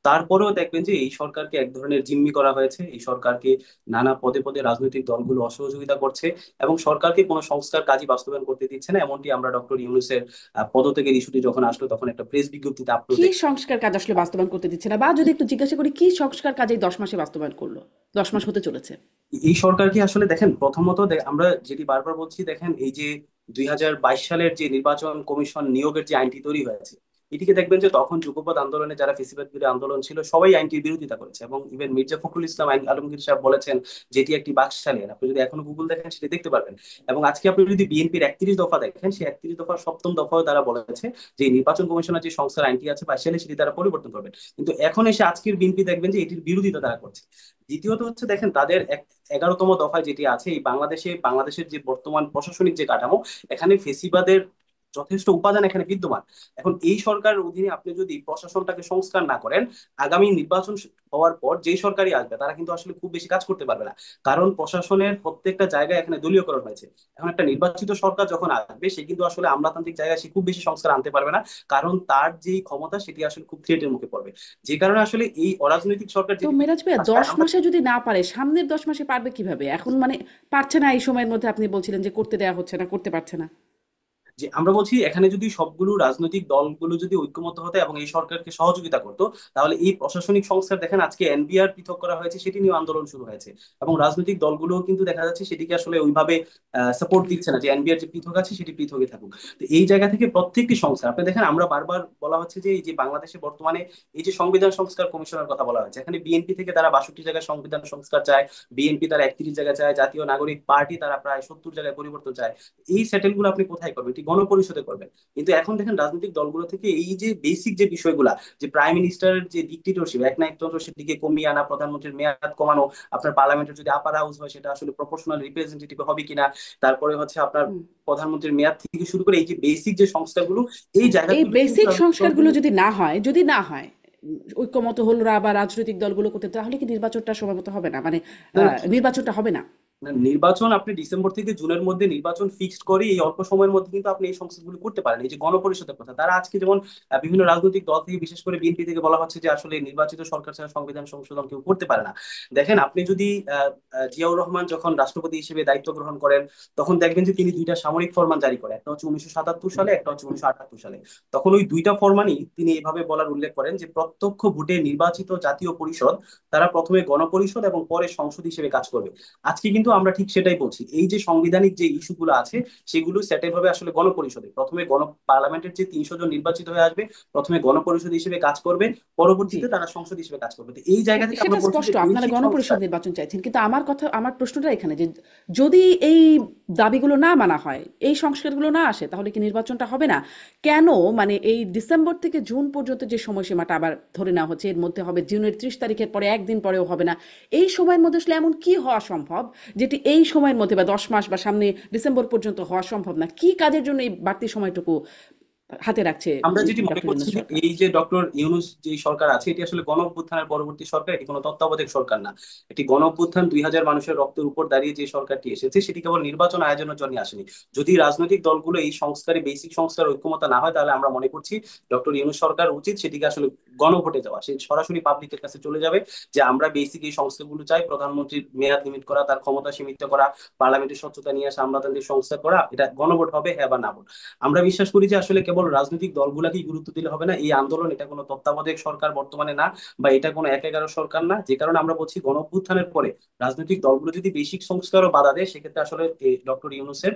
তারপরেও দেখবেন যে এই সরকারকে এক ধরনের জিম্মি করা হয়েছে, এই সরকারকে নানা পদে পদে রাজনৈতিক দলগুলো অসহযোগিতা করছে এবং সরকারকে কোনো সংস্কার কাজই বাস্তবায়ন করতে দিচ্ছে না। এমনটি আমরা ডক্টর ইউনূসের পদত্যাগের ইস্যুটি যখন আসলো, তখন একটা প্রেস বিজ্ঞপ্তিতে আপনিও কি দেখেন। সংস্কার কাজ আসলে বাস্তবায়ন করতে দিচ্ছে না? বা যদি একটু জিজ্ঞাসা করি, কি সংস্কার কাজ এই ১০ মাসে বাস্তবায়ন করলো? ১০ মাস হতে চলেছে। এই সরকারকে আসলে দেখেন, প্রথমত আমরা যেটি বারবার বলছি, দেখেন এই যে ২০২২ সালের যে নির্বাচন কমিশন নিয়োগের যে আইনটি তৈরি হয়েছে, এটিকে দেখবেন যে তখন যুগপৎ আন্দোলনে যারা ফেসিবাদ বিরোধী আন্দোলন ছিল, সবাই আইনটির বিরোধিতা করেছে, এবং ইভেন মির্জা ফখরুল ইসলাম আলমগীর সাহেব বলেছেন যেটি একটি বাকশালের। আপনি যদি এখনো গুগল দেখেন, সেটি দেখতে পারবেন। এবং আজকে আপনি যদি বিএনপির ৩১ দফা দেখেন, সেই ৩১ দফার ৭ম দফাও তারা বলেছে যে এই নির্বাচন কমিশনের যে সংস্কার আইনটি আছে ২২ সালে, সেটি তারা পরিবর্তন করবেন। কিন্তু এখন এসে আজকের বিএনপি দেখবেন যে এটির বিরোধিতা তারা করছে। দ্বিতীয়ত হচ্ছে, দেখেন তাদের ১১তম দফায় যেটি আছে, এই বাংলাদেশের যে বর্তমান প্রশাসনিক যে কাঠামো, এখানে ফেসিবাদের যথেষ্ট উপাদান এখানে বিদ্যমান। এখন এই সরকারের অধীনে আপনি যদি প্রশাসনটাকে সংস্কার না করেন, আগামী নির্বাচন হওয়ার পর যেই সরকারই আসবে তারা কিন্তু আসলে খুব বেশি কাজ করতে পারবে না, কারণ প্রশাসনের প্রত্যেকটা জায়গায় এখানে দলীয়করণ হয়েছে। এখন একটা নির্বাচিত সরকার যখন আসবে, সে কিন্তু আসলে আমলাতান্ত্রিক জায়গায় সে খুব বেশি সংস্কার আনতে পারবে না, কারণ তার যেই ক্ষমতা সেটি আসলে খুব থ্রেটের মুখে পড়বে। যে কারণে আসলে এই অরাজনৈতিক সরকার তো যেটি মেরাজ ভাইয়া, আসায় ১০ মাসে যদি না পারে, সামনের ১০ মাসে পারবে কিভাবে? এখন মানে পারছে না, এই সময়ের মধ্যে আপনি বলছিলেন যে করতে দেয়া হচ্ছে না, করতে পারছে না। যে আমরা বলছি, এখানে যদি সবগুলো রাজনৈতিক দলগুলো যদি ঐক্যমত হতো এবং এই সরকারকে সহযোগিতা করতো, তাহলে এই প্রশাসনিক সংস্কার, দেখেন আজকে এনবিআর পৃথক করা হয়েছে, সেটি নিয়ে আন্দোলন শুরু হয়েছে, এবং রাজনৈতিক দলগুলো কিন্তু দেখা যাচ্ছে সেটিকে আসলে ওইভাবে সাপোর্ট দিচ্ছে না, যে এনবিআর যে পৃথক আছে সেটি পৃথকই থাকুক। তো এই জায়গা থেকে প্রত্যেকটি সংস্কার, আপনি দেখেন আমরা বারবার বলা হচ্ছে যে এই যে বাংলাদেশে বর্তমানে এই যে সংবিধান সংস্কার কমিশনের কথা বলা হয়েছে, এখানে বিএনপি থেকে তারা ৬২ জায়গায় সংবিধান সংস্কার চায়, বিএনপি তারা ৩১ জায়গায় চায়, জাতীয় নাগরিক পার্টি তারা প্রায় ৭০ জায়গায় পরিবর্তন চায়। এই সেটেল গুলো আপনি কোথায় করবেন? এটি গণপরিষদে করবেন। কিন্তু এখন দেখেন রাজনৈতিক দলগুলো থেকে এই যে বেসিক যে বিষয়গুলা, যে প্রাইম মিনিস্টারের যে ডিক্টেটরশিপ, একনায়কতন্ত্র, সেটিকে কমিয়ে আনা, প্রধানমন্ত্রীর মেয়াদ কমানো, আপনার পার্লামেন্টের যদি আপার হাউস হয় সেটা আসলে প্রপোর্শনাল রিপ্রেজেন্টেটিভ হবে কিনা, তারপরে হচ্ছে আপনার হুম। প্রধানমন্ত্রীর মেয়াদ থেকে শুরু করে এই যে বেসিক যে সংস্কারগুলো, এই হ্যাঁ, এই জায়গাগুলো কিন্তু বেসিক রাজনৈতিক সংস্কারগুলো দলগুলো যদি না হয় ঐক্যমত হলো বা রাজনৈতিক দলগুলো করতে, তাহলে কি নির্বাচনটা সময় মতো হবে না, মানে না, নির্বাচনটা হবে না? না, নির্বাচন আপনি ডিসেম্বর থেকে জুনের মধ্যে নির্বাচন ফিক্সড করে এই অল্প সময়ের মধ্যে কিন্তু আপনি এই সংস্কারগুলো করতে পারেন। এই যে গণপরিষদের কথা, তারা আজকে যেমন বিভিন্ন রাজনৈতিক দল থেকে, বিশেষ করে বিএনপি থেকে বলা হচ্ছে যে আসলে নির্বাচিত সরকার ছাড়া সংবিধান সংশোধন কেউ করতে পারে না। দেখেন, আপনি যদি জিয়াউর রহমান যখন রাষ্ট্রপতি হিসেবে দায়িত্ব গ্রহণ করেন, তখন দেখবেন যে তিনি দুইটা সামরিক ফরমান জারি করেন, একটা হচ্ছে 1977 সালে, একটা হচ্ছে 1978 সালে। তখন ওই দুইটা ফরমানই তিনি এভাবে বলার উল্লেখ করেন যে প্রত্যক্ষ ভোটে নির্বাচিত জাতীয় পরিষদ তারা প্রথমে গণপরিষদ এবং পরে সংসদ হিসেবে কাজ করবে। আজকে কিন্তু আমরা ঠিক সেটাই বলছি। এই যে সাংবিধানিক যে ইস্যুগুলো আছে সেগুলো সেটেল হবে আসলে গণপরিষদে। প্রথমে পার্লামেন্টের যে 300 জন নির্বাচিত হয়ে আসবে, প্রথমে গণপরিষদ হিসেবে কাজ করবে, জি, পরবর্তীতে তারা সংসদ হিসেবে কাজ করবে। তো এই জায়গা থেকে সেটা আমরা বলছি স্পষ্ট, যে আপনারা বেসিক গণপরিষদ সংস্কার। নির্বাচন চাইছেন, কিন্তু আমার প্রশ্নটা এখানে যে যদি এই দাবিগুলো না মানা হয়, এই সংস্কারগুলো না আসে, তাহলে কি নির্বাচনটা হবে না? কেন, মানে এই ডিসেম্বর থেকে জুন পর্যন্ত যে সময়সীমাটা আবার ধরে নেওয়া হচ্ছে, এর মধ্যে হবে জুনের 30 তারিখের পরে একদিন পরেও হবে না, এই সময়ের মধ্যে আসলে এমন কি হওয়া সম্ভব যেটি এই সময়ের মধ্যে বা 10 মাস বা সামনে ডিসেম্বর পর্যন্ত হওয়া সম্ভব না? কি কাজের জন্য এই বাড়তি সময়টুকু হাতে রাখছে আমরা যেটি মনে ডক্টর করছি ইউনূস যে সরকার? এই যে ডক্টর ইউনূস যে সরকার আছে, এটি আসলে গণ অভ্যুত্থানের পরবর্তী সরকার, এটি কোনো তত্ত্বাবধায়ক সরকার না। এটি গণ অভ্যুত্থান 2000 মানুষের রক্তের উপর দাঁড়িয়ে যে সরকারটি এসেছে, সেটি কেবল নির্বাচন আয়োজনের জন্য আসেনি। যদি রাজনৈতিক দলগুলো এই সংস্কারে, বেসিক সংস্কার ঐক্যমত না হয়, তাহলে আমরা মনে করছি ডক্টর ইউনূস সরকার উচিত সেটিকে আসলে গণভোটে যাওয়া, সে সরাসরি পাবলিকের কাছে চলে যাবে যে আমরা বেসিক এই সংস্কারগুলো চাই, প্রধানমন্ত্রীর মেয়াদ লিমিট করা, তার ক্ষমতা সীমিত করা, পার্লামেন্টের স্বচ্ছতা নিয়ে আসা, আমলাতান্ত্রিক সংস্কার করা, এটা গণভোট হবে, হ্যাঁ বা না ভোট। আমরা বিশ্বাস করি যে আসলে কেবল রাজনৈতিক দলগুলাকেই গুরুত্ব দিলে হবে না। এই আন্দোলন, এটা কোনো তত্ত্বাবধায়ক সরকার বর্তমানে না, বা এটা কোনো 1-11 সরকার না। যে কারণে আমরা বলছি গণ অভ্যুত্থানের পরে রাজনৈতিক দলগুলো যদি বেসিক সংস্কারও বাধা দেয়, সেক্ষেত্রে আসলে ডক্টর ইউনূসের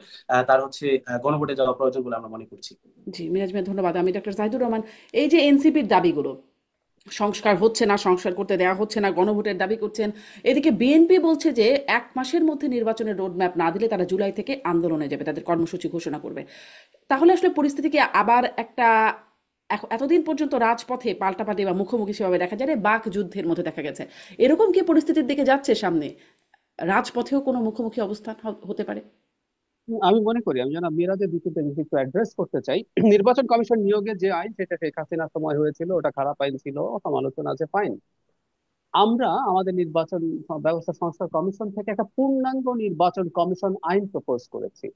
তার হচ্ছে গণভোটে যাওয়া প্রয়োজন বলে আমরা মনে করছি। জি, মিরাজ ভাই ধন্যবাদ। আমি ডক্টর জাহিদুর রহমান, এই যে এনসিপির দাবিগুলো, সংস্কার হচ্ছে না, সংস্কার করতে দেওয়া হচ্ছে না, গণভোটের দাবি করছেন, এদিকে বিএনপি বলছে যে 1 মাসের মধ্যে নির্বাচনের রোডম্যাপ না দিলে তারা জুলাই থেকে আন্দোলনে যাবে, তাদের কর্মসূচি ঘোষণা করবে। তাহলে আসলে পরিস্থিতি কি আবার একটা এতদিন পর্যন্ত রাজপথে পাল্টাপাল্টি বা মুখোমুখি সেভাবে দেখা যায় না, বাক যুদ্ধের মধ্যে দেখা গেছে, এরকম কি পরিস্থিতির দিকে যাচ্ছে সামনে? রাজপথেও কোনো মুখোমুখি অবস্থান হতে পারে? আমি মনে করি, আমি যেন মিরাজের দুটো জিনিস একটু অ্যাড্রেস করতে চাই। নির্বাচন কমিশন নিয়োগের যে আইন, সেটা শেখ হাসিনার সময় হয়েছিল, ওটা খারাপ আইন ছিল, সমালোচনা আছে, ফাইন। আমরা আমাদের নির্বাচন ব্যবস্থা সংস্কার কমিশন থেকে একটা পূর্ণাঙ্গ নির্বাচন কমিশন আইন প্রপোজ করেছি।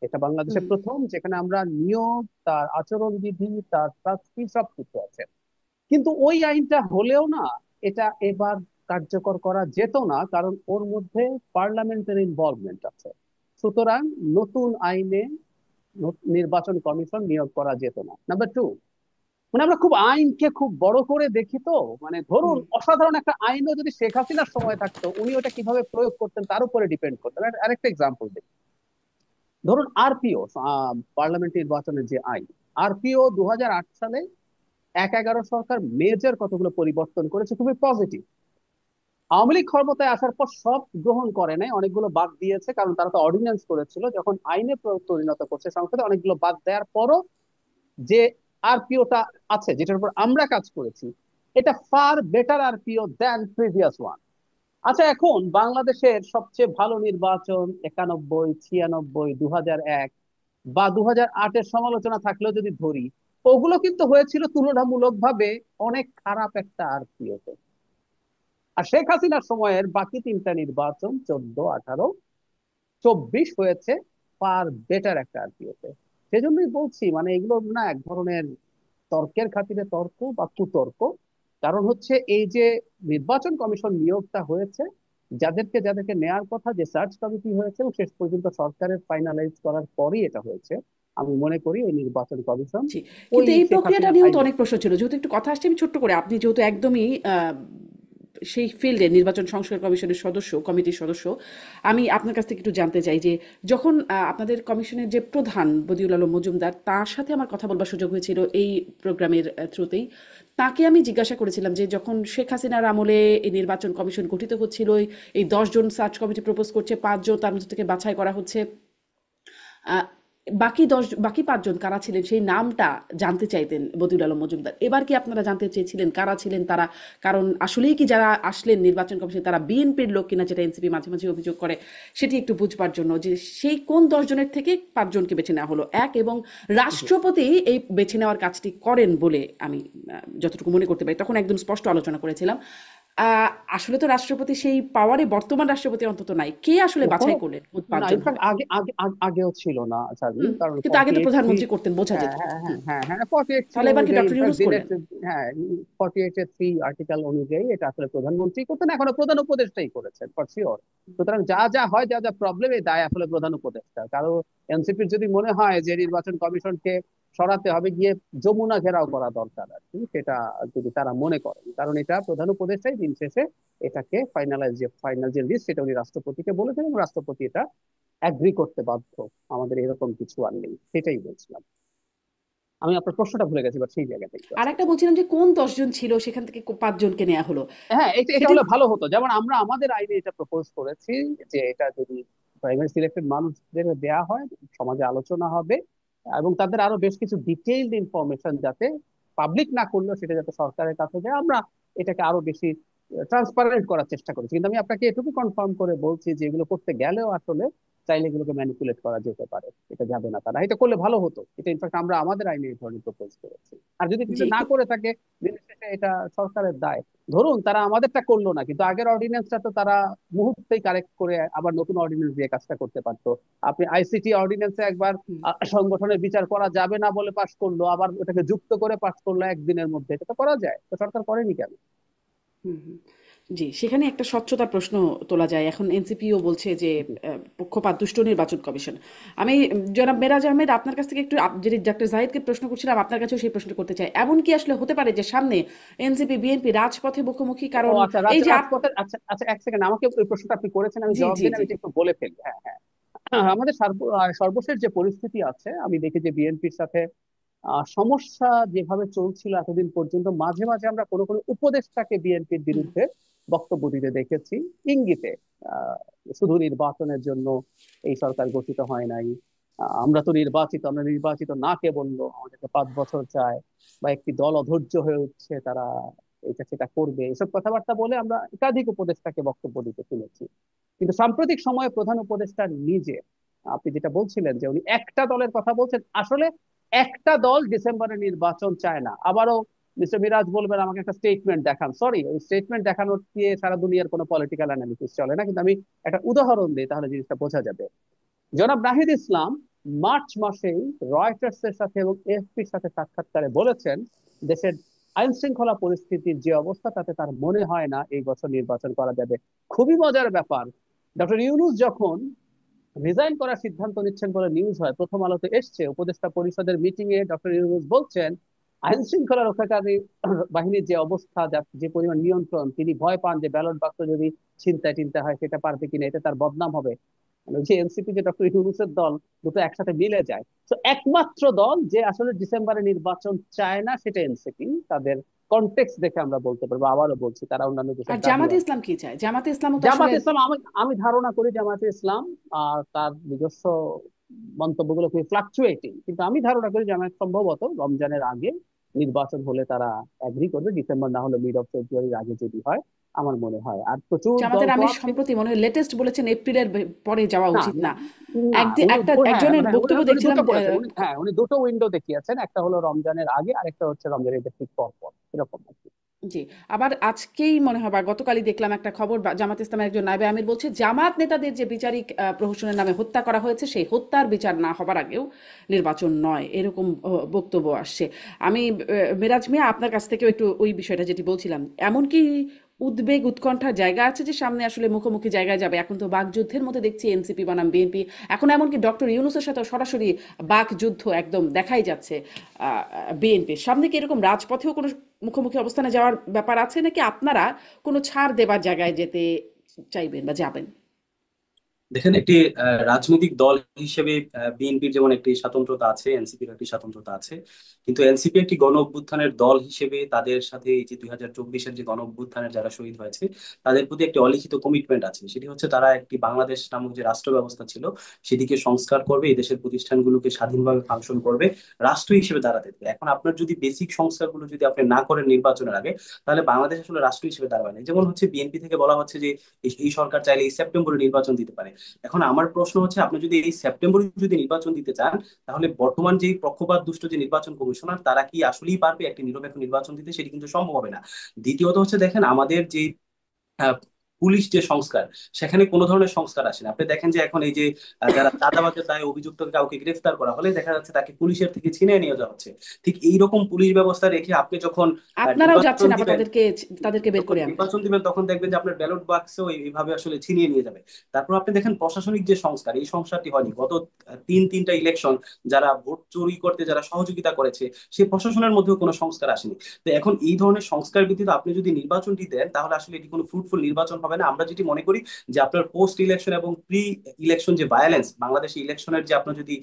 এটা বাংলাদেশের হুম। প্রথম, যেখানে আমরা নিয়োগ, তার আচরণবিধি, তার শাস্তি সবকিছু আছে। কিন্তু ওই আইনটা হলেও না, এটা এবার কার্যকর করা যেত না, কারণ ওর মধ্যে পার্লামেন্টের ইনভলভমেন্ট আছে। সুতরাং নতুন আইনে নির্বাচন কমিশন নিয়োগ করা যেত না। নাম্বার টু, মানে আমরা খুব আইনকে খুব বড় করে দেখি তো। মানে ধরুন, হুম। অসাধারণ একটা আইনও যদি শেখ হাসিনার সময় থাকতো, উনি ওটা কিভাবে প্রয়োগ করতেন তার উপরে ডিপেন্ড করতেন। আরেকটা এক্সাম্পল দিই। ধরুন আরপিও, পার্লামেন্ট নির্বাচনের যে আইন, আরপিও 2008 সালে 1-11 সরকার মেজর কতগুলো পরিবর্তন করেছে, খুবই পজিটিভ। আওয়ামী লীগ ক্ষমতায় আসার পর সব গ্রহণ করে নাই, অনেকগুলো বাদ দিয়েছে, কারণ তারা তো অর্ডিন্যান্স করেছিল। যখন আইনে পরিণত করছে সংসদে, অনেকগুলো বাদ দেওয়ার পরও যে আরপিওটা আছে, যেটার উপর আমরা কাজ করেছি, এটা ফার বেটার আরপিও দেন প্রিভিয়াস ওয়ান। আচ্ছা, এখন বাংলাদেশের সবচেয়ে ভালো নির্বাচন 91, 96, 2001 বা 2008-এর সমালোচনা থাকলেও যদি ধরি, ওগুলো কিন্তু হয়েছিল তুলনামূলকভাবে অনেক খারাপ একটা আরপিওতে। আর শেখ হাসিনার সময়ের বাকি তিনটা নির্বাচন, 14, 18, 24, হয়েছে ফার বেটার একটা আরপিওতে। সেজন্যই বলছি, মানে এগুলো না এক ধরনের তর্কের খাতিরে তর্ক বা কুতর্ক। কারণ হচ্ছে এই যে নির্বাচন কমিশন নিয়োগটা হয়েছে, যাদেরকে যাদেরকে নেয়ার কথা, যে সার্চ কমিটি হয়েছে, এবং শেষ পর্যন্ত সরকারের ফাইনালাইজ করার পরই এটা হয়েছে। আমি মনে করি এই নির্বাচন কমিশন জি, ওই কিন্তু এই শেখ প্রক্রিয়াটা হাসিনার নিয়েও তো আইনে। অনেক প্রশ্ন ছিল। যেহেতু একটু কথা আসছে, আমি ছোট্ট করে, আপনি যেহেতু একদমই সেই ফিল্ডে নির্বাচন সংস্কার কমিশনের সদস্য, কমিটির সদস্য, আমি আপনার কাছ থেকে একটু জানতে চাই যে যখন আপনাদের কমিশনের যে প্রধান বদিউল আলম মজুমদার, তার সাথে আমার কথা বলবার সুযোগ হয়েছিল এই প্রোগ্রামের থ্রুতেই, তাকে আমি জিজ্ঞাসা করেছিলাম যে যখন শেখ হাসিনার আমলে এই নির্বাচন কমিশন গঠিত হচ্ছিল, এই 10 জন সার্চ কমিটি প্রপোজ করছে, 5 জন তার মধ্যে থেকে বাছাই করা হচ্ছে, বাকি 5 জন কারা ছিলেন সেই নামটা জানতে চাইতেন বদিউল আলম মজুমদার। এবার কি আপনারা জানতে চেয়েছিলেন কারা ছিলেন তারা? কারণ আসলেই কি যারা আসলেন নির্বাচন কমিশন তারা বিএনপির লোক কিনা, যেটা এনসিপি মাঝে মাঝে অভিযোগ করে, সেটি একটু বুঝবার জন্য যে সেই কোন 10 জনের থেকে 5 জনকে বেছে নেওয়া হলো এবং জি রাষ্ট্রপতি এই বেছে নেওয়ার কাজটি করেন বলে আমি যতটুকু মনে করতে পারি, তখন একদম স্পষ্ট আলোচনা করেছিলাম। আসলে তো রাষ্ট্রপতি সেই পাওয়ারে বর্তমান রাষ্ট্রপতি অন্তত নাই। কে আসলে না কোনো বাছাই করলেন কোন না 5 জন ইনফ্যাক্ট হবে? আগেও ছিল না শারমিন, কারণ কিন্তু আগে ফর্টি তো এইট সি। প্রধানমন্ত্রী করতেন, বোঝা হ্যাঁ যেত। হ্যাঁ হ্যাঁ হুম। হ্যাঁ হ্যাঁ 48 সি তাহলে এবার কি অনুযায়ী ডক্টর ইনফ্যাক্ট ইউনূস দিনের করলেন? হ্যাঁ 48 সি আর্টিকেল অনুযায়ী এটা আসলে প্রধানমন্ত্রী করতেন, এখনো প্রধান উপদেষ্টাই করেছেন ফর শিওর। সুতরাং যা যা হয়, যা যা প্রবলেম, এই দায় আসলে প্রধান উপদেষ্টা। কারো এনসিপির যদি মনে হয় যে নির্বাচন কমিশনকে সরাতে হবে, গিয়ে যমুনা ঘেরাও করা দরকার আর কি, সেটা যদি তারা মনে করেন, কারণ এটা প্রধান উপদেষ্টাই দিন শেষে এটাকে ফাইনাল যে লিস্ট, সেটা উনি রাষ্ট্রপতিকে বলেছেন এবং রাষ্ট্রপতি এটা অ্যাগ্রি করতে বাধ্য। আমাদের এরকম কিছু আর নেই, সেটাই বলছিলাম। আমি আপনার প্রশ্নটা ভুলে গেছি, বাট সেই জায়গাটা একটু আর আসতে একটা চাই। বলছিলাম যে কোন 10 জন ছিল সেখান থেকে 5 জনকে নেওয়া হলো হ্যাঁ, এটা এটা সেটি। হলে ভালো হতো, যেমন আমরা আমাদের আইনে এটা প্রপোজ করেছি যে এটা যদি প্রাইমারি সিলেক্টেড মানুষদের দেয়া হয়, সমাজে আলোচনা হবে, এবং তাদের আরো বেশ কিছু ডিটেইলড ইনফরমেশন যাতে পাবলিক না করলেও সেটা যাতে সরকারের কাছে যায়, আমরা এটাকে আরো বেশি ট্রান্সপারেন্ট করার চেষ্টা করেছি। কিন্তু আমি আপনাকে এটুকু কনফার্ম করে বলছি যে এগুলো করতে গেলেও আসলে চাইলে এগুলোকে ম্যানিপুলেট করা যেতে পারে, এটা যাবে না তারা। এটা করলে ভালো হতো, এটা ইনফ্যাক্ট আমরা আমাদের আইনে এই ধরনের প্রপোজ করেছি। আর যদি জি, এটা না করে থাকে, দিনের শেষে এটা সরকারের দায়। ধরুন তারা আমাদেরটা করলো না, কিন্তু আগের অর্ডিন্যান্সটা তো তারা মুহূর্তেই কারেক্ট করে আবার নতুন অর্ডিন্যান্স দিয়ে কাজটা করতে পারতো। আপনি আইসিটি অর্ডিন্যান্সে একবার হুম, সংগঠনের বিচার করা যাবে না বলে পাশ করলো, আবার ওটাকে যুক্ত করে পাশ করলো একদিনের মধ্যে, এটা তো করা যায়, তো সরকার করেনি কেন? হুম, হুম। জি, সেখানে একটা স্বচ্ছতার প্রশ্ন তোলা যায়। এখন এনসিপিও বলছে যে জি পক্ষপাত দুষ্ট নির্বাচন কমিশন। আমি জনাব মেরাজ আহমেদ আপনার কাছ থেকে একটু যেটি ডক্টর জাহিদকে প্রশ্ন করছিলাম আপনার কাছেও সেই প্রশ্ন করতে চাই। এমন কি আসলে হতে পারে যে সামনে এনসিপি বিএনপি রাজপথে মুখোমুখি? ও কারণ আচ্ছা, এই যে রাজপথের, আচ্ছা আচ্ছা, এক সেকেন্ড, আমাকে ওই প্রশ্নটা আপনি করেছেন, আমি জি জবাব জি দিন, জি। আমি এটা একটু বলে ফেলি। হ্যাঁ হ্যাঁ আমাদের সর্বশেষ যে পরিস্থিতি আছে, আমি দেখি যে বিএনপির সাথে সমস্যা যেভাবে চলছিল এতদিন পর্যন্ত, মাঝে মাঝে আমরা কোনো কোনো উপদেষ্টাকে বিএনপির হুম, বিরুদ্ধে বক্তব্য দিতে দেখেছি ইঙ্গিতে। আহ, শুধু নির্বাচনের জন্য এই সরকার গঠিত হয় নাই, আমরা তো নির্বাচিত, আমরা নির্বাচিত না কে বললো, আমাদেরকে 5 বছর চায়, বা একটি দল অধৈর্য হয়ে উঠছে, তারা এটা সেটা করবে, এসব কথাবার্তা বলে আমরা একাধিক উপদেষ্টাকে বক্তব্য দিতে শুনেছি। কিন্তু সাম্প্রতিক সময়ে প্রধান উপদেষ্টা নিজে, আপনি যেটা বলছিলেন যে উনি একটা দলের কথা বলছেন, আসলে একটা দল ডিসেম্বরে নির্বাচন চায় না। আবারও মিস্টার মিরাজ বলবেন আমাকে একটা স্টেটমেন্ট দেখান, সরি, ওই স্টেটমেন্ট দেখানোর দিয়ে সারা দুনিয়ার কোনো পলিটিক্যাল অ্যানালিসিস চলে না, কিন্তু আমি একটা উদাহরণ দিই তাহলে জিনিসটা বোঝা যাবে। জনাব নাহিদ ইসলাম মার্চ মাসেই রয়টার্স এর সাথে এবং এএফপির সাথে সাক্ষাৎকারে বলেছেন, দেশের আইন শৃঙ্খলা পরিস্থিতির যে অবস্থা, তাতে তার মনে হয় না এই বছর নির্বাচন করা যাবে। খুবই মজার ব্যাপার, ডক্টর ইউনূস যখন রিজাইন করার সিদ্ধান্ত নিচ্ছেন বলে নিউজ হয়, প্রথম আলোতে এসছে, উপদেষ্টা পরিষদের মিটিং এ ডক্টর ইউনূস বলছেন আইন শৃঙ্খলা রক্ষাকারী বাহিনীর যে অবস্থা, যে পরিমাণ নিয়ন্ত্রণ, তিনি ভয় পান যে ব্যালট বাক্স যদি ছিনতাই টিনতাই হয় সেটা পারবে কিনা, এতে তার বদনাম হবে। মানে যে এনসিপি, যে ডক্টর ইউনূসের দল, দুটো একসাথে মিলে যায়। তো একমাত্র দল যে আসলে ডিসেম্বরে নির্বাচন চায় না সেটা এনসিপি। তাদের কনটেক্সট দেখে আমরা বলতে পারবো, আবারও বলছি, তারা অন্যান্য আর যেসব দাবি জামাতে আছে। ইসলাম কি চায়? জামাতে ইসলামও তো আসলে জামাত ইসলাম, আমি আমি ধারণা করি জামাতে ইসলাম তার নিজস্ব মন্তব্যগুলো খুবই ফ্লাকচুয়েটিং, কিন্তু আমি ধারণা করি জামাত সম্ভবত রমজানের আগে নির্বাচন হলে তারা এগ্রি করবে, ডিসেম্বর না হলে মিড অফ ফেব্রুয়ারির আগে যদি হয়, আমার মনে হয়। আর প্রচুর দল জামাতের তো আমির আছে। সম্প্রতি মনে হয় লেটেস্ট বলেছেন এপ্রিলের পরে যাওয়া না উচিত না না। না, হ্যাঁ একজনের হ্যাঁ, উনি বক্তব্য উনি দেখছিলাম। দুটো করেছেন, উনি হ্যাঁ উনি দুটো উইন্ডো দেখিয়েছেন, একটা হলো রমজানের আগে, আরেকটা হচ্ছে রমজানের ঈদের ঠিক পর পর, এরকম আর কি। জি, আবার আজকেই মনে হয় বা গতকালই দেখলাম একটা খবর, জামাত ইসলামের একজন নায়েবে আমির বলছে জামাত নেতাদের যে বিচারিক প্রহসনের নামে হত্যা করা হয়েছে সেই হত্যার বিচার না হবার আগেও নির্বাচন নয়, এরকম বক্তব্য আসছে। আমি মেরাজ মিয়া আপনার কাছ থেকেও একটু ওই বিষয়টা যেটি বলছিলাম, এমন কি উদ্বেগ উৎকণ্ঠার জায়গা আছে যে সামনে আসলে মুখোমুখি জায়গায় যাবে? এখন তো বাকযুদ্ধের মধ্যে দেখছি এনসিপি বনাম বিএনপি, এখন এমনকি ডক্টর ইউনূসের সাথে সরাসরি বাকযুদ্ধ একদম দেখাই যাচ্ছে। বিএনপির সামনে কি এরকম রাজপথেও কোনো মুখোমুখি অবস্থানে যাওয়ার ব্যাপার আছে, নাকি আপনারা কোনো ছাড় দেবার জায়গায় যেতে চাইবেন বা যাবেন? দেখেন, একটি রাজনৈতিক দল হিসেবে বিএনপির যেমন একটি স্বাতন্ত্রতা আছে, এনসিপির একটি স্বাতন্ত্রতা আছে, কিন্তু এনসিপি একটি গণ অভ্যুত্থানের দল হিসেবে তাদের সাথে এই যে 2024-এর যে গণ অভ্যুত্থানের যারা শহীদ হয়েছে তাদের প্রতি একটি অলিখিত কমিটমেন্ট আছে। সেটি হচ্ছে তারা একটি বাংলাদেশ নামক যে রাষ্ট্র ব্যবস্থা ছিল সেটিকে সংস্কার করবে, এই দেশের প্রতিষ্ঠানগুলোকে স্বাধীনভাবে ফাংশন করবে, রাষ্ট্র হিসেবে দাঁড়াতে দেবে। এখন আপনার যদি বেসিক সংস্কারগুলো যদি আপনি না করেন নির্বাচনের আগে, তাহলে বাংলাদেশ আসলে রাষ্ট্র হিসেবে দাঁড়াবে না। যেমন হচ্ছে বিএনপি থেকে বলা হচ্ছে যে এই সরকার চাইলে এই সেপ্টেম্বরে নির্বাচন দিতে পারে। এখন আমার প্রশ্ন হচ্ছে, আপনি যদি এই সেপ্টেম্বরে যদি নির্বাচন দিতে চান, তাহলে বর্তমান যে পক্ষপাত দুষ্ট যে নির্বাচন কমিশনার তারা কি আসলেই পারবে একটি নিরপেক্ষ নির্বাচন দিতে? সেটি কিন্তু সম্ভব হবে না। দ্বিতীয়ত হচ্ছে, দেখেন আমাদের যে আহ, পুলিশ যে সংস্কার, সেখানে কোনো ধরনের সংস্কার আসে না। আপনি দেখেন যে এখন এই যে যারা চাঁদাবাজের দায়ে অভিযুক্ত কাউকে গ্রেফতার করা হলে দেখা যাচ্ছে তাকে পুলিশের থেকে ছিনিয়ে নিয়ে যাওয়া হচ্ছে। ঠিক এইরকম পুলিশ ব্যবস্থা রেখে আপনি যখন আপনারাও নির্বাচন যাচ্ছেন আবার দিবেন, তাদেরকে বের যখন করে আনতে। নির্বাচন দিবেন তখন দেখবেন যে আপনার ব্যালট বাক্সেও এইভাবে আসলে ছিনিয়ে নিয়ে যাবে। তারপর আপনি দেখেন প্রশাসনিক যে সংস্কার, এই সংস্কারটি হয়নি। গত তিনটা ইলেকশন যারা ভোট চুরি করতে যারা সহযোগিতা করেছে, সেই প্রশাসনের মধ্যেও কোনো সংস্কার আসেনি। তো এখন এই ধরনের সংস্কার ব্যতীত আপনি যদি নির্বাচনটি দেন, তাহলে আসলে এটি কোনো ফ্রুটফুল নির্বাচন হবে না। আমরা যেটি মনে করি যে আপনার পোস্ট ইলেকশন এবং প্রি ইলেকশন যে ভায়োলেন্স, বাংলাদেশে ইলেকশনের যে আপনি যদি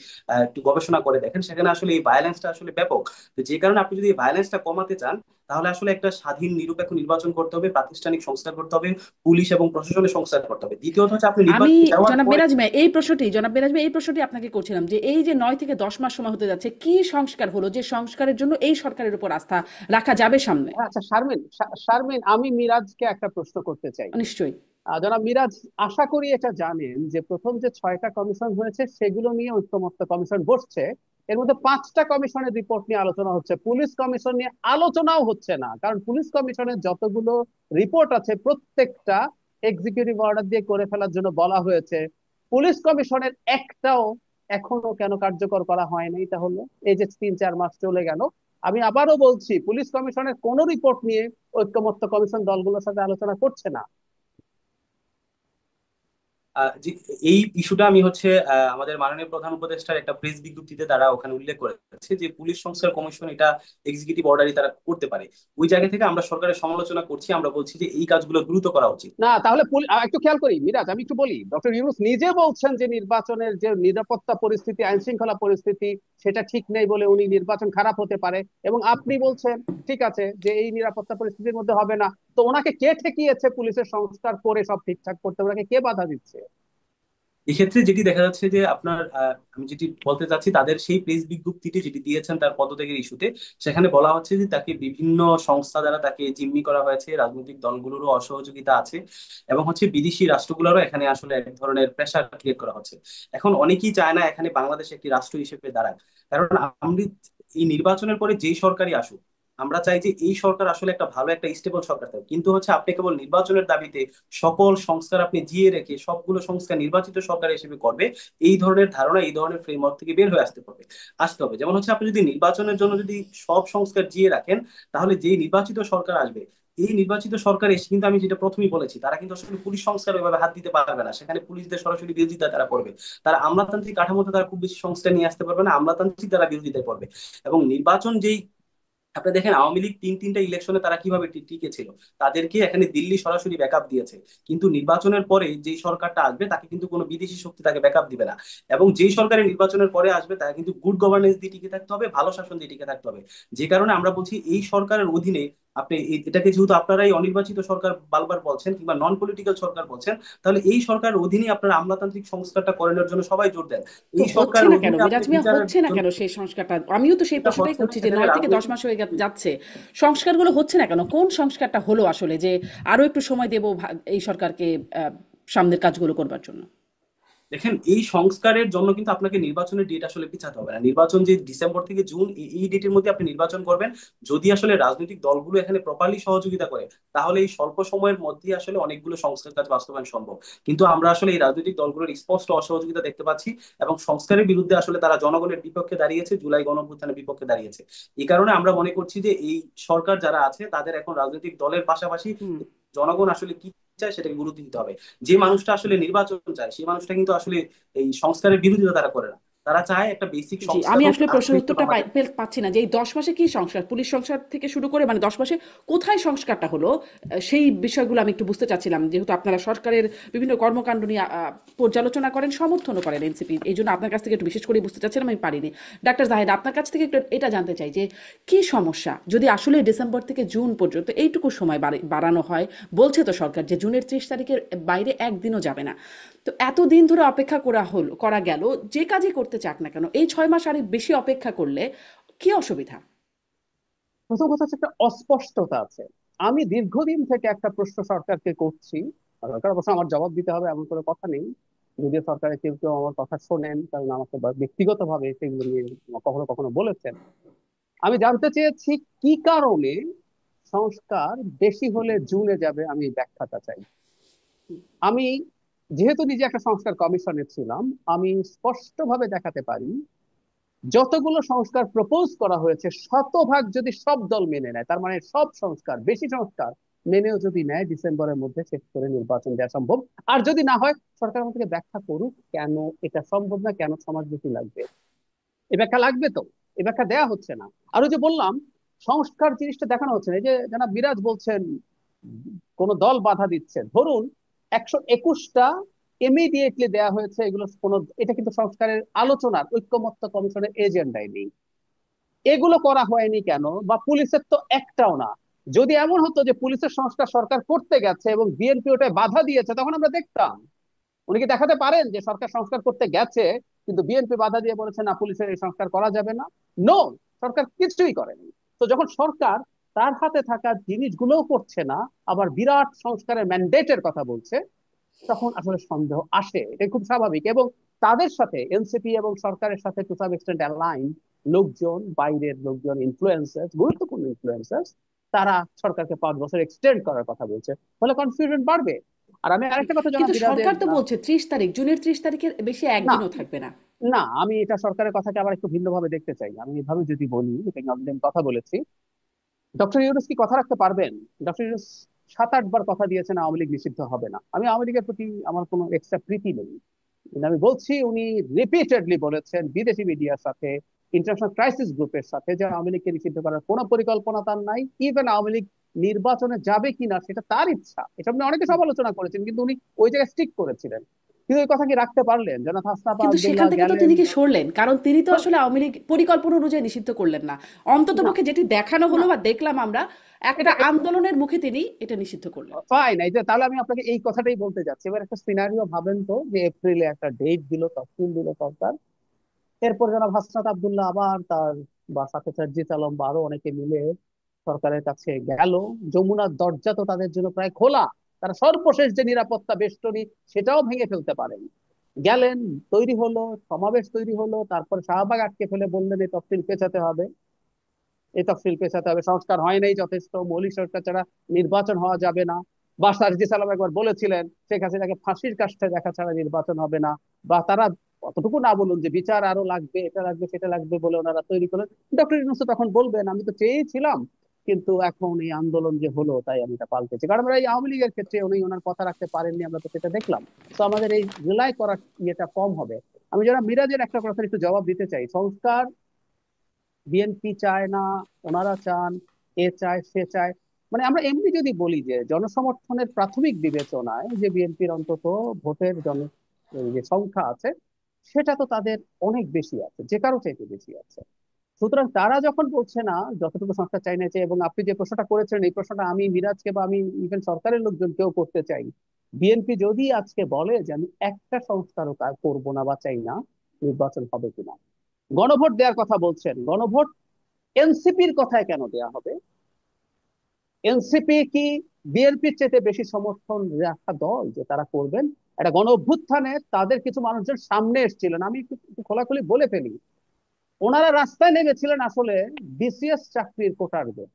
একটু গবেষণা করে দেখেন, সেখানে আসলে এই ভায়োলেন্সটা আসলে ব্যাপক। তো যে কারণে আপনি যদি এই ভায়োলেন্সটা কমাতে চান, তাহলে আসলে একটা স্বাধীন নিরপেক্ষ নির্বাচন করতে হবে, প্রাতিষ্ঠানিক সংস্কার করতে হবে, পুলিশ এবং প্রশাসনের সংস্কার করতে হবে। দ্বিতীয়ত হচ্ছে, আপনি আমি নির্বাচন দেওয়ার জনাব পরে মিরাজ ভাই এই প্রশ্নটি আপনাকে করছিলাম যে এই যে 9 থেকে 10 মাস সময় হতে যাচ্ছে, কি সংস্কার হলো যে সংস্কারের জন্য এই সরকারের উপর আস্থা রাখা যাবে সামনে? আচ্ছা শারমিন, শারমিন, আমি মিরাজকে একটা প্রশ্ন করতে চাই। নিশ্চয়ই। জনাব মিরাজ, আশা করি এটা জানেন যে প্রথম যে 6টা কমিশন হয়েছে সেগুলো নিয়ে ঐকমত্য কমিশন বসছে। এর মধ্যে 5টা কমিশনের রিপোর্ট নিয়ে আলোচনা হচ্ছে, পুলিশ কমিশন নিয়ে আলোচনাও হচ্ছে না। কারণ পুলিশ কমিশনের যতগুলো রিপোর্ট আছে প্রত্যেকটা এক্সিকিউটিভ অর্ডার দিয়ে করে ফেলার জন্য বলা হয়েছে। পুলিশ কমিশনের একটাও এখনো কেন কার্যকর করা হয়নি তাহলে? এই যে 3-4 মাস চলে গেল। আমি আবারও বলছি, পুলিশ কমিশনের কোন রিপোর্ট নিয়ে ঐকমত্য কমিশন দলগুলোর সাথে আলোচনা করছে না। এই ইস্যুটা আমি হচ্ছে আমাদের মাননীয় প্রধান উপদেষ্টার একটা প্রেস বিজ্ঞপ্তিতে তারা ওখানে উল্লেখ করেছে যে পুলিশ সংস্কার কমিশন এটা এক্সিকিউটিভ অর্ডারই তারা করতে পারে। ওই জায়গা থেকে আমরা সরকারের সমালোচনা করছি, আমরা বলছি যে এই কাজগুলো দ্রুত করা উচিত। না তাহলে একটু খেয়াল করি মিরাজ, আমি একটু বলি, ডক্টর ইউনূস নিজে বলছেন যে নির্বাচনের যে নিরাপত্তা পরিস্থিতি, আইন শৃঙ্খলা পরিস্থিতি সেটা ঠিক নেই বলে উনি নির্বাচন খারাপ হতে পারে, এবং আপনি বলছেন ঠিক আছে যে এই নিরাপত্তা পরিস্থিতির মধ্যে হবে না। তো ওনাকে কে ঠেকিয়েছে পুলিশের সংস্কার করে সব ঠিকঠাক করতে? ওনাকে কে বাধা দিচ্ছে? এক্ষেত্রে যেটি দেখা যাচ্ছে যে আপনার আমি যেটি বলতে চাচ্ছি, তাদের সেই প্রেস বিজ্ঞপ্তিটি যেটি দিয়েছেন তার পদত্যাগের ইস্যুতে, সেখানে বলা হচ্ছে যে তাকে বিভিন্ন সংস্থা দ্বারা তাকে জিম্মি করা হয়েছে, রাজনৈতিক দলগুলোরও অসহযোগিতা আছে, এবং হচ্ছে বিদেশি রাষ্ট্রগুলোরও এখানে আসলে এক ধরনের প্রেশার ক্রিয়েট করা হচ্ছে। এখন অনেকেই চায় না এখানে বাংলাদেশ একটি রাষ্ট্র হিসেবে দাঁড়ায়। কারণ আমরা এই নির্বাচনের পরে যেই সরকারই আসুক, আমরা চাই যে এই সরকার আসলে একটা ভালো একটা স্টেবল সরকার থাকে। কিন্তু হচ্ছে আপনি কেবল নির্বাচনের দাবিতে সকল সংস্কার আপনি জিয়ে রেখে সবগুলো সংস্কার নির্বাচিত সরকার হিসেবে করবে, এই ধরনের ধারণা, এই ধরনের ফ্রেমওয়ার্ক থেকে বের হয়ে আসতে হবে। যেমন হচ্ছে, আপনি যদি নির্বাচনের জন্য যদি সব সংস্কার জিয়ে রাখেন, তাহলে যেই নির্বাচিত সরকার আসবে, এই নির্বাচিত সরকার এসে কিন্তু আমি যেটা প্রথমেই বলেছি, তারা কিন্তু আসলে পুলিশ সংস্কার ওইভাবে হাত দিতে পারবে না। সেখানে পুলিশদের সরাসরি বিরোধিতা তারা করবে। তারা আমলাতান্ত্রিক কাঠামোতে তারা খুব বেশি সংস্কার নিয়ে আসতে পারবে না, আমলাতান্ত্রিক তারা বিরোধিতায় করবে। এবং নির্বাচন যেই, আপনি দেখেন আওয়ামী লীগ তিনটা ইলেকশনে তারা কিভাবে টিকে ছিল, তাদেরকে এখানে দিল্লি সরাসরি ব্যাকআপ দিয়েছে। কিন্তু নির্বাচনের পরে যেই সরকারটা আসবে তাকে কিন্তু কোনো বিদেশি শক্তি তাকে ব্যাকআপ দিবে না। এবং যেই সরকারের নির্বাচনের পরে আসবে তাকে কিন্তু গুড গভর্নেন্স দিয়ে টিকে থাকতে হবে, ভালো শাসন দিয়ে টিকে থাকতে হবে। যে কারণে আমরা বলছি এই সরকারের অধীনে আপনি এটাকে, যেহেতু আপনারাই অনির্বাচিত সরকার বারবার বলছেন কিংবা নন পলিটিক্যাল সরকার বলছেন, তাহলে এই সরকারের অধীনে আপনারা আমলাতান্ত্রিক সংস্কারটা করানোর জন্য সবাই জোর দেন। তো এই হচ্ছে সরকারের না কেন অধীনে আপনি মিরাজ মিয়া, বিচারের হচ্ছে না জন্য, কেন সেই সংস্কারটা? আমিও তো সেই এটা প্রশ্নটাই হচ্ছে না করছি যে সেখানে 9 থেকে 10 রাজনৈতিক, মাস হয়ে যাচ্ছে, সংস্কারগুলো হচ্ছে না কেন? কোন সংস্কারটা হলো আসলে যে আরো একটু সময় দেব এই সরকারকে আহ, সামনের কাজগুলো করবার জন্য? দেখেন এই সংস্কারের জন্য কিন্তু আপনাকে নির্বাচনের ডেট আসলে পিছাতে হবে না। নির্বাচন যে ডিসেম্বর থেকে জুন, এই ডেটের মধ্যে আপনি নির্বাচন করবেন। যদি আসলে রাজনৈতিক দলগুলো এখানে প্রপারলি সহযোগিতা করে, তাহলে এই স্বল্প সময়ের মধ্যে আসলে অনেকগুলো সংস্কার কাজ বাস্তবায়ন সম্ভব। কিন্তু আমরা আসলে এই রাজনৈতিক দলগুলোর স্পষ্ট অসহযোগিতা দেখতে পাচ্ছি, এবং সংস্কারের বিরুদ্ধে আসলে তারা জনগণের বিপক্ষে দাঁড়িয়েছে, জুলাই গণঅভ্যুত্থানের বিপক্ষে দাঁড়িয়েছে। এই কারণে আমরা মনে করছি যে এই সরকার যারা আছে তাদের এখন রাজনৈতিক দলের পাশাপাশি হুম। জনগণ আসলে কি চায় সেটাকে গুরুত্ব দিতে হবে। যে মানুষটা আসলে নির্বাচন চায়, সেই মানুষটা কিন্তু আসলে এই সংস্কারের বিরোধিতা তারা করে না। তারা চায় একটা বেসিক জি, সংস্কার আমি হোক, আসলে প্রশ্নের তারপরে উত্তরটা আমাদের। পাচ্ছি না যে এই 10 মাসে কি সংস্কার, পুলিশ সংস্কার থেকে শুরু করে মানে 10 মাসে কোথায় সংস্কারটা হলো, সেই বিষয়গুলো আমি একটু বুঝতে চাচ্ছিলাম, যেহেতু আপনারা সরকারের বিভিন্ন কর্মকাণ্ড নিয়ে পর্যালোচনা করেন, সমর্থনও করেন এনসিপি, এই জন্য আপনার কাছ থেকে একটু বিশেষ করে বুঝতে চাচ্ছিলাম, আমি পারিনি। ডাক্তার জাহিদ, আপনার কাছ থেকে একটু এটা জানতে চাই যে কি সমস্যা যদি আসলে ডিসেম্বর থেকে জুন পর্যন্ত এইটুকু সময় বাড়ানো হয়, বলছে তো সরকার যে জুনের 30 তারিখের বাইরে একদিনও যাবে না, তো এতদিন ধরে অপেক্ষা করা গেল, যে কাজই করতে চাক না কেন এই 6 মাস আরে বেশি অপেক্ষা করলে কি অসুবিধা? প্রথম কথা হচ্ছে একটা অস্পষ্টতা আছে। আমি দীর্ঘদিন থেকে একটা প্রশ্ন সরকারকে করছি, সরকার অবশ্য আমার জবাব দিতে হবে এমন কোনো কথা নেই, যদিও সরকারের কেউ কেউ আমার কথা শোনেন, কারণ আমাকে ব্যক্তিগতভাবে সেগুলো নিয়ে কখনো কখনো বলেছেন। আমি জানতে চেয়েছি কি কারণে সংস্কার বেশি হলে জুনে যাবে, আমি ব্যাখ্যাটা চাই। আমি যেহেতু নিজে একটা সংস্কার কমিশনে ছিলাম, আমি স্পষ্টভাবে দেখাতে পারি যতগুলো সংস্কার প্রপোজ করা হয়েছে শতভাগ যদি সব দল মেনে নেয়, তার মানে সব সংস্কার, বেশি সংস্কার মেনেও যদি নেয়, ডিসেম্বরের মধ্যে শেষ করে নির্বাচন দেওয়া সম্ভব। আর যদি না হয়, সরকার আমাদেরকে ব্যাখ্যা করুক কেন এটা সম্ভব না, কেন সমাজ বেশি লাগবে। এ ব্যাখ্যা লাগবে তো, এ ব্যাখ্যা দেয়া হচ্ছে না। আর ওই যে বললাম, সংস্কার জিনিসটা দেখানো হচ্ছে না। এই যে জানাব বিরাজ বলছেন কোন দল বাধা দিচ্ছে, ধরুন 121টা ইমিডিয়েটলি দেয়া হয়েছে, এগুলো কোনো, এটা কিন্তু সংস্কারের আলোচনার ঐক্যমত্য কমিশনের এজেন্ডায় নেই। এগুলো করা হয়নি কেন? বা পুলিশের তো একটাও না। যদি এমন হতো যে পুলিশের সংস্কার সরকার করতে গেছে এবং বিএনপি ওটায় বাধা দিয়েছে, তখন আমরা দেখতাম। উনি কি দেখাতে পারেন যে সরকার সংস্কার করতে গেছে কিন্তু বিএনপি বাধা দিয়ে বলেছে না, পুলিশের এই সংস্কার করা যাবে না? নো, সরকার কিছুই করেনি। তো যখন সরকার তার হাতে থাকা জিনিসগুলোও করছে না, আবার বিরাট সংস্কারের ম্যান্ডেটের কথা বলছে, তখন আসলে সন্দেহ আসে। এটা খুব স্বাভাবিক। এবং তাদের সাথে এনসিপি এবং সরকারের সাথে টু সাম এক্সটেন্ট অ্যালাইন লোকজন, বাইরের লোকজন, ইনফ্লুয়েন্সার্স, গুরুত্বপূর্ণ ইনফ্লুয়েন্সার্স, তারা সরকারকে 5 বছর এক্সটেন্ড করার কথা বলছে। ফলে কনফিউশন বাড়বে। আর আমি আরেকটা কথা জানা কিন্তু বিরাজের সরকার তো বলছে 30 তারিখ, জুনের 30 তারিখের বেশি না, একদিনও থাকবে না। না, আমি এটা সরকারের কথাকে আবার একটু ভিন্নভাবে দেখতে চাই। আমি এভাবে যদি বলি, এটা নিয়ে অলরেডি আমি কথা বলেছি, ডক্টর ইউনূস কি কথা রাখতে পারবেন? ডক্টর ইউনূস 7-8 বার কথা দিয়েছেন আওয়ামী লীগ নিষিদ্ধ হবে না। আমি আওয়ামী লীগের প্রতি আমার কোনো এক্সট্রা প্রীতি নেই, কিন্তু আমি বলছি উনি রিপিটেডলি বলেছেন বিদেশি মিডিয়ার সাথে, ইন্টারন্যাশনাল ক্রাইসিস গ্রুপের সাথে, যে আওয়ামী লীগকে নিষিদ্ধ করার কোনো পরিকল্পনা তার নাই। ইভেন আওয়ামী লীগ নির্বাচনে যাবে কিনা সেটা তার ইচ্ছা, এটা আপনি অনেকে সমালোচনা করেছেন, কিন্তু উনি ওই জায়গায় স্টিক করেছিলেন। কিন্তু এই কথা কি রাখতে পারলেন? জনাব হাসনাত কিন্তু সেখান আব্দুল্লাহ থেকে তো গেলেন। তিনি কি সরলেন, কারণ তিনি তো আসলে আওয়ামী লীগ পরিকল্পনা অনুযায়ী নিষিদ্ধ করলেন না, অন্তত না, পক্ষে যেটি দেখানো না, হলো বা দেখলাম আমরা, একটা এটা আন্দোলনের মুখে তিনি এটা নিষিদ্ধ করলেন। ফাইন। এই যে তাহলে আমি আপনাকে এই কথাটাই বলতে যাচ্ছি। এবার একটা সিনারিও ভাবেন তো, যে এপ্রিলে একটা ডেট দিল, তফসিল দিল সরকার, এরপর জনাব হাসনাত আব্দুল্লাহ আবার তার বা সাথে সার্জিস আলম বা আরো অনেকে মিলে সরকারের কাছে গেল। যমুনার দরজা তো তাদের জন্য প্রায় খোলা, তারা সর্বশেষ যে নিরাপত্তা বেষ্টনী সেটাও ভেঙে ফেলতে পারেন। গেলেন, তৈরি হলো, সমাবেশ তৈরি হলো, তারপর শাহবাগ আটকে ফেলে বললেন এই তফসিল পেছাতে হবে, এই তফসিল পেছাতে হবে, সংস্কার হয় নাই যথেষ্ট, মৌলিক সরকার ছাড়া নির্বাচন হওয়া যাবে না। বা সার্জিস আলম একবার বলেছিলেন শেখ হাসিনাকে ফাঁসির কাষ্ঠে দেখা ছাড়া নির্বাচন হবে না। বা তারা অতটুকু না বলুন যে বিচার আরো লাগবে, এটা লাগবে, সেটা লাগবে বলে ওনারা তৈরি করলেন। ডক্টর ইউনূস তখন বলবেন আমি তো চেয়েছিলাম, কিন্তু এখন এই আন্দোলন যে হলো তাই আমি এটা পাল্টেছি। কারণ আমরা এই আওয়ামী লীগের ক্ষেত্রে উনি ওনার কথা রাখতে পারেননি, আমরা তো সেটা দেখলাম। তো আমাদের এই রিলাই করার ইয়েটা কম হবে। আমি যারা মিরাজের একটা কথা একটু জবাব দিতে চাই। সংস্কার বিএনপি চায় না, ওনারা চান, এ চায় সে চায়, মানে আমরা এমনি যদি বলি যে জনসমর্থনের প্রাথমিক বিবেচনায় যে বিএনপির অন্তত ভোটের এই যে সংখ্যা আছে, সেটা তো তাদের অনেক বেশি আছে, যে কারো চাইতে বেশি আছে। সুতরাং তারা যখন বলছে না, যতটুকু সংস্কার চাই না চাই, এবং আপনি যে প্রশ্নটা করেছেন এই প্রশ্নটা আমি মিরাজকে বা আমি ইভেন সরকারের লোকজনকেও করতে চাই, বিএনপি যদি আজকে বলে যে আমি একটা সংস্কারও কাজ করবো না বা চাই না, নির্বাচন হবে কিনা? গণভোট দেওয়ার কথা বলছেন, গণভোট এনসিপির কথায় কেন দেয়া হবে? এনসিপি কি বিএনপির চেয়ে বেশি সমর্থন রাখা দল যে তারা করবেন? একটা গণ অভ্যুত্থানে তাদের কিছু মানুষজন সামনে এসেছিলেন, আমি একটু খোলাখুলি বলে ফেলি, ওনারা রাস্তায় নেমেছিলেন আসলে বিসিএস চাকরির কোটার জন্য।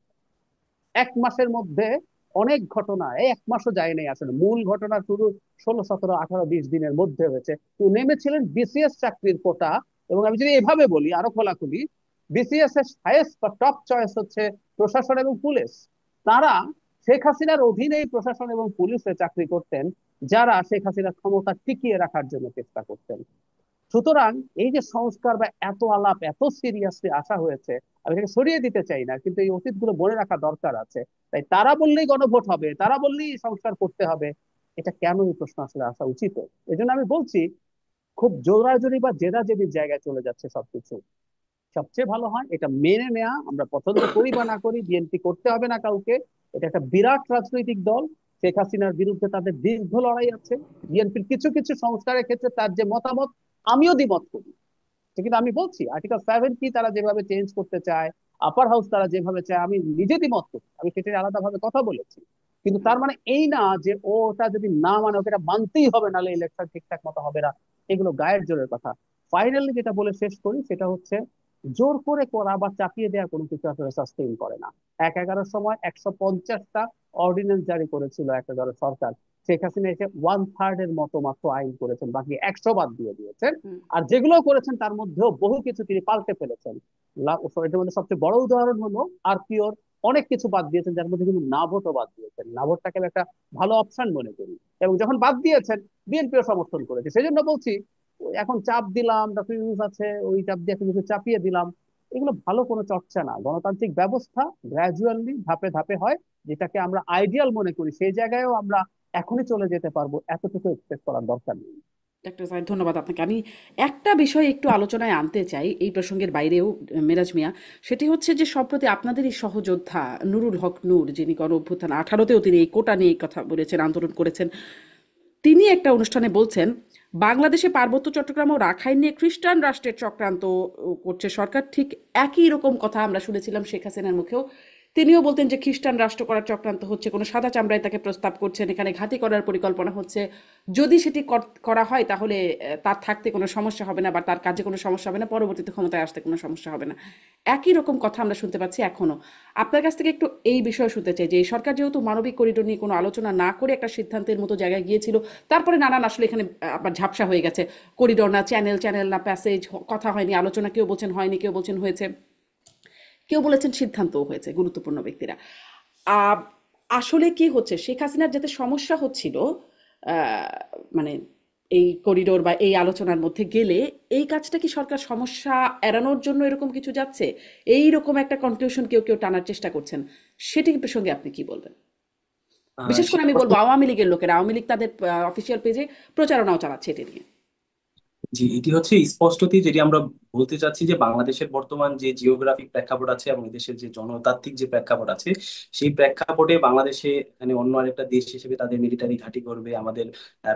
1 মাসের মধ্যে অনেক ঘটনা, এই 1 মাসও যায় নাই আসলে, মূল ঘটনা শুরু 16, 17, 18, 20 দিনের মধ্যে হয়েছে। নেমেছিলেন বিসিএস চাকরির কোটা। এবং আমি যদি এভাবে বলি আরো খোলাখুলি, বিসিএস এর হাইয়েস্ট বা টপ চয়েস হচ্ছে প্রশাসন এবং পুলিশ। তারা শেখ হাসিনার অধীনেই প্রশাসন এবং পুলিশে চাকরি করতেন, যারা শেখ হাসিনার ক্ষমতা টিকিয়ে রাখার জন্য চেষ্টা করতেন। সুতরাং এই যে সংস্কার বা এত আলাপ এত সিরিয়াসলি আসা হয়েছে, আমি এটাকে সরিয়ে দিতে চাই না, কিন্তু এই অতীতগুলো মনে রাখা দরকার আছে। তাই তারা বললেই গণভোট হবে, তারা বললেই সংস্কার করতে হবে, এটা কেন, এই প্রশ্ন আসলে আসা উচিত। এই জন্য আমি বলছি, খুব জোরাজুরি বা জেদাজেদির জায়গায় চলে যাচ্ছে সবকিছু। সবচেয়ে ভালো হয় এটা মেনে নেওয়া, আমরা পছন্দ করি বা না করি, বিএনপি করতে হবে না কাউকে। এটা একটা বিরাট রাজনৈতিক দল, শেখ হাসিনার বিরুদ্ধে তাদের দীর্ঘ লড়াই আছে। বিএনপির কিছু কিছু সংস্কারের ক্ষেত্রে তার যে মতামত, আমিও দ্বিমত করি। কিন্তু আমি বলছি আর্টিকেল 7 কি তারা যেভাবে চেঞ্জ করতে চায়, আপার হাউস তারা যেভাবে চায়, আমি নিজে দ্বিমত করি, আমি সেটা নিয়ে আলাদাভাবে কথা বলেছি। কিন্তু তার মানে এই না যে ওটা যদি না মানে ওকে এটা মানতেই হবে, নাহলে ইলেকশন ঠিকঠাক মতো হবে না। এগুলো গায়ের জোরের কথা। ফাইনালি যেটা বলে শেষ করি সেটা হচ্ছে, জোর করে করা বা চাপিয়ে দেওয়া কোনো কিছু আসলে সাস্টেইন করে না। 1/11 সময় 150টা অর্ডিন্যান্স জারি করেছিল 1/11 সরকার। শেখ হাসিনা এসে 1/3 এর মতো মাত্র আইন করেছেন, বাকি 100 বাদ দিয়ে দিয়েছেন। হুম। আর যেগুলো করেছেন তার মধ্যেও বহু কিছু তিনি পাল্টে ফেলেছেন। এটার মধ্যে সবচেয়ে বড় উদাহরণ হলো আরপিওর অনেক কিছু বাদ দিয়েছেন, যার মধ্যে কিন্তু না ভোটও বাদ দিয়েছেন। না ভোটটাকে আমি একটা ভালো অপশন মনে করি, এবং যখন বাদ দিয়েছেন বিএনপিও সমর্থন করেছে। সেই জন্য বলছি, এখন চাপ দিলাম, ডক্টর ইউনূস আছে, ওই চাপ দিয়ে একটা কিছু চাপিয়ে দিলাম, এগুলো ভালো কোনো চর্চা না। গণতান্ত্রিক ব্যবস্থা গ্রাজুয়ালি ধাপে ধাপে হয়, যেটাকে আমরা আইডিয়াল মনে করি সেই জায়গায়ও আমরা এখনই চলে যেতে পারবো, এতটুকু এক্সপেক্ট করার দরকার নেই। ডাক্তার সাহেব, ধন্যবাদ আপনাকে। আমি একটা বিষয় একটু আলোচনায় আনতে চাই এই প্রসঙ্গের বাইরেও, মেরাজ মিয়া। সেটি হচ্ছে যে সম্প্রতি আপনাদেরই সহযোদ্ধা নুরুল হক নূর, যিনি গণ অভ্যুত্থান 18তেও তিনি এই কোটা নিয়ে কথা বলেছেন, আন্দোলন করেছেন, তিনি একটা অনুষ্ঠানে বলছেন বাংলাদেশে পার্বত্য চট্টগ্রাম ও রাখাইন নিয়ে খ্রিস্টান রাষ্ট্রের চক্রান্ত করছে সরকার। ঠিক একই রকম কথা আমরা শুনেছিলাম শেখ হাসিনার মুখেও। তিনিও বলতেন যে খ্রিস্টান রাষ্ট্র করার চক্রান্ত হচ্ছে, কোনো সাদা চামড়ায় তাকে প্রস্তাব করছেন, এখানে ঘাঁটি করার পরিকল্পনা হচ্ছে। যদি সেটি করা হয় তাহলে তার থাকতে কোনো সমস্যা হবে না, বা তার কাজে কোনো সমস্যা হবে না, পরবর্তীতে ক্ষমতায় আসতে কোনো সমস্যা হবে না। একই রকম কথা আমরা শুনতে পাচ্ছি এখনো। আপনার কাছ থেকে একটু এই বিষয়ে শুনতে চাই যে এই সরকার যেহেতু মানবিক করিডোর নিয়ে কোনো আলোচনা না করে একটা সিদ্ধান্তের মতো জায়গায় গিয়েছিল, তারপরে নানান আসলে এখানে আবার ঝাপসা হয়ে গেছে। করিডোর না চ্যানেল, চ্যানেল না প্যাসেজ, কথা হয়নি, আলোচনা কেউ বলছেন হয়নি, কেউ বলছেন হয়েছে, কেউ বলেছেন সিদ্ধান্তও হয়েছে গুরুত্বপূর্ণ ব্যক্তিরা। আহ, আসলে কি হচ্ছে, শেখ হাসিনার যাতে সমস্যা হচ্ছিল আহ, মানে এই করিডোর বা এই আলোচনার মধ্যে গেলে, এই কাজটা কি সরকার সমস্যা এড়ানোর জন্য এরকম কিছু যাচ্ছে, এই রকম একটা কনক্লুশন কেউ কেউ টানার চেষ্টা করছেন, সেটি প্রসঙ্গে আপনি কি বলবেন? বিশেষ করে সেটা আমি বলবো আওয়ামী লীগের লোকেরা, আওয়ামী লীগ তাদের অফিসিয়াল পেজে প্রচারণাও চালাচ্ছে এটি নিয়ে। জি, এটি হচ্ছে স্পষ্টতই যেটি আমরা বলতে চাচ্ছি যে বাংলাদেশের বর্তমান যে জিওগ্রাফিক প্রেক্ষাপট আছে এবং দেশের যে জনতাত্ত্বিক যে প্রেক্ষাপট আছে, সেই প্রেক্ষাপটে বাংলাদেশে মানে অন্য আরেকটা দেশ হিসেবে তাদের মিলিটারি ঘাঁটি করবে, আমাদের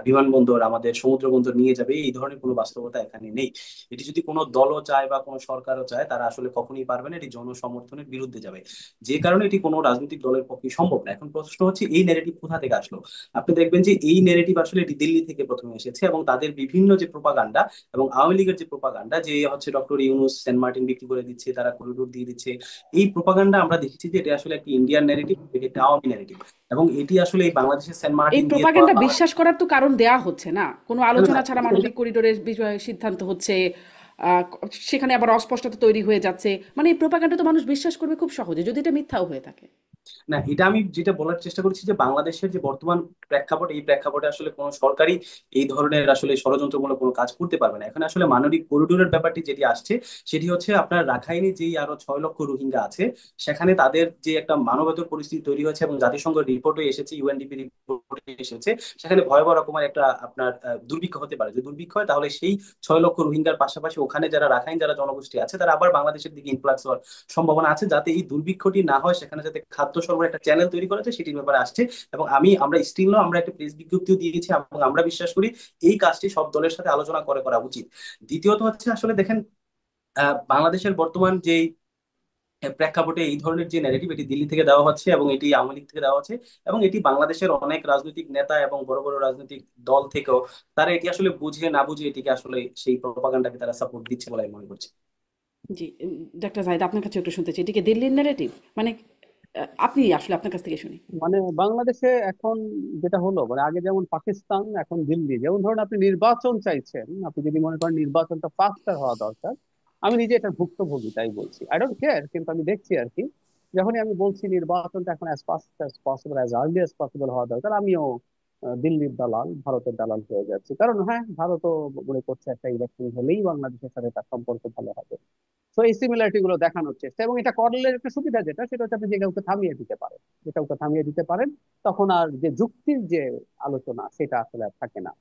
বিমানবন্দর, আমাদের সমুদ্র বন্দর নিয়ে যাবে, এই ধরনের কোনো বাস্তবতা এখানে নেই। এটি যদি কোনো দলও চায় বা কোনো সরকারও চায়, তারা আসলে কখনোই পারবে না, এটি জনসমর্থনের বিরুদ্ধে যাবে। যে কারণে এটি কোনো রাজনৈতিক দলের পক্ষে সম্ভব না। এখন প্রশ্ন হচ্ছে এই ন্যারেটিভ কোথা থেকে আসলো। আপনি দেখবেন যে এই ন্যারেটিভ আসলে এটি দিল্লি থেকে প্রথমে এসেছে, এবং তাদের বিভিন্ন যে প্রোপাগান্ডা এবং আওয়ামী লীগের যে প্রোপাগান্ডা যে হচ্ছে ডক্টর ইউনূস সেন্ট মার্টিন বিক্রি করে দিচ্ছে, তারা করিডোর দিয়ে দিচ্ছে, এই প্রোপাগান্ডা আমরা দেখেছি যে এটা আসলে একটা ইন্ডিয়ান ন্যারেটিভ, এটা একটা আওয়ামী ন্যারেটিভ। এবং এটি আসলে এই বাংলাদেশের সেন্ট এই মার্টিন দিয়ে প্রোপাগান্ডা বিশ্বাস করার তো কারণ দেয়া হচ্ছে না, কোনো আলোচনা ছাড়া এটা মানবিক করিডোরের বিষয়ে সিদ্ধান্ত হচ্ছে। আহ, সেখানে আবার অস্পষ্টতা তৈরি হয়ে যাচ্ছে। মানে এই প্রোপাগান্ডা তো মানুষ বিশ্বাস করবে খুব সহজে, যদি এটা মিথ্যাও হয়ে থাকে। না, এটা আমি যেটা বলার চেষ্টা করছি যে বাংলাদেশের যে বর্তমান প্রেক্ষাপট, এই প্রেক্ষাপটে আসলে কোনো সরকারই এই ধরনের আসলে ষড়যন্ত্রমূলক কোনো কাজ করতে পারবে না। এখন আসলে মানবিক করিডোরের ব্যাপারটি যেটি আসছে, সেটি হচ্ছে আপনার রাখাইনে যেই আরো 6 লক্ষ রোহিঙ্গা আছে, সেখানে তাদের যে একটা মানবেতর পরিস্থিতি তৈরি হয়েছে, এবং জাতিসংঘ রিপোর্টও এসেছে, ইউএনডিপি রিপোর্টে এসেছে, সেখানে ভয়াবহ রকমের একটা আপনার দুর্ভিক্ষ হতে পারে। যদি দুর্ভিক্ষ হয় তাহলে সেই 6 লক্ষ রোহিঙ্গার পাশাপাশি ওখানে যারা রাখাইন যারা জনগোষ্ঠী আছে, তারা আবার বাংলাদেশের দিকে ইনফ্লাক্স হওয়ার সম্ভাবনা আছে। যাতে এই দুর্ভিক্ষটি না হয়, সেখানে যাতে খাদ্য সরবরাহ একটা চ্যানেল তৈরি করা যায়, সেটির ব্যাপারে আসছে। এবং আমরা স্টিল আমরা একটা প্রেস বিজ্ঞপ্তিও দিয়েছি, এবং আমরা বিশ্বাস করি এই কাজটি সব দলের সাথে আলোচনা করে করা উচিত। দ্বিতীয়ত হচ্ছে আসলে দেখেন, বাংলাদেশের বর্তমান যে প্রেক্ষাপটে এই ধরনের যে ন্যারেটিভ, এটি দিল্লি থেকে দেওয়া হচ্ছে এবং এটি আওয়ামী লীগ থেকে দেওয়া হচ্ছে, এবং এটি বাংলাদেশের অনেক রাজনৈতিক নেতা এবং বড় বড় রাজনৈতিক দল থেকেও তারা এটি আসলে বুঝে না বুঝে এটিকে আসলে সেই প্রপাগান্ডাকে তারা সাপোর্ট দিচ্ছে বলে আমি মনে করছি। জি, ডাক্তার জাহিদ, আপনার কাছে একটু শুনতে চাই, এটিকে দিল্লির ন্যারেটিভ মানে আপনি আসলে আপনার কাছ থেকে শুনি। মানে বাংলাদেশে এখন যেটা হলো, মানে আগে যেমন পাকিস্তান, এখন দিল্লি। যেমন ধরুন আপনি নির্বাচন চাইছেন, আপনি যদি মনে করেন নির্বাচনটা ফাস্টার হওয়া দরকার, আমি নিজে এটার ভুক্তভোগী তাই বলছি, আই ডোন্ট কেয়ার, কিন্তু আমি দেখছি আর কি, যখনই আমি বলছি নির্বাচনটা এখন as fast as possible, as early as possible হওয়া দরকার, আমিও দিল্লির দালাল, ভারতের দালাল হয়ে যাচ্ছে। কারণ হ্যাঁ, ভারতও মনে করছে একটা ইলেকশন হলেই বাংলাদেশের সাথে তার সম্পর্ক ভালো হবে। তো এই সিমিলারিটি গুলো দেখানোর চেষ্টা, এবং এটা করলে একটা সুবিধা যেটা, সেটা হচ্ছে আপনি যে কাউকে থামিয়ে দিতে পারেন, যে কাউকে থামিয়ে দিতে পারেন, তখন আর যে যুক্তির যে আলোচনা সেটা আসলে আর থাকে না।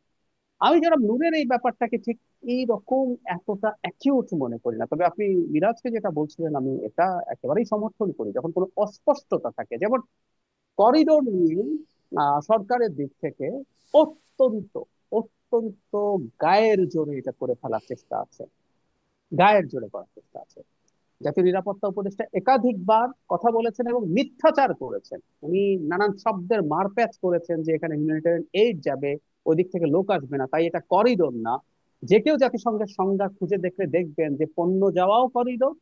আমি যারা নূরের এই ব্যাপারটাকে ঠিক এই রকম এতটা অ্যাকিউট মনে করি না। তবে আপনি মিরাজকে যেটা বলছিলেন, আমি এটা একেবারেই সমর্থন করি। যখন কোনো অস্পষ্টতা থাকে, যেমন করিডোর নিয়ে সরকারের দিক থেকে অত্যন্ত অত্যন্ত গায়ের জোরে এটা করে ফেলার চেষ্টা আছে, গায়ের জোরে করার চেষ্টা আছে। জাতীয় নিরাপত্তা উপদেষ্টা একাধিকবার কথা বলেছেন এবং মিথ্যাচার করেছেন। উনি নানান শব্দের মারপ্যাচ করেছেন যে এখানে হিউম্যানিটেরিয়ান এইড যাবে, ওই দিক থেকে লোক আসবে না, তাই এটা করিডোর না। যে কেউ জাতিসংঘের সংজ্ঞা খুঁজে দেখলে দেখবেন যে পণ্য যাওয়াও করিডোর,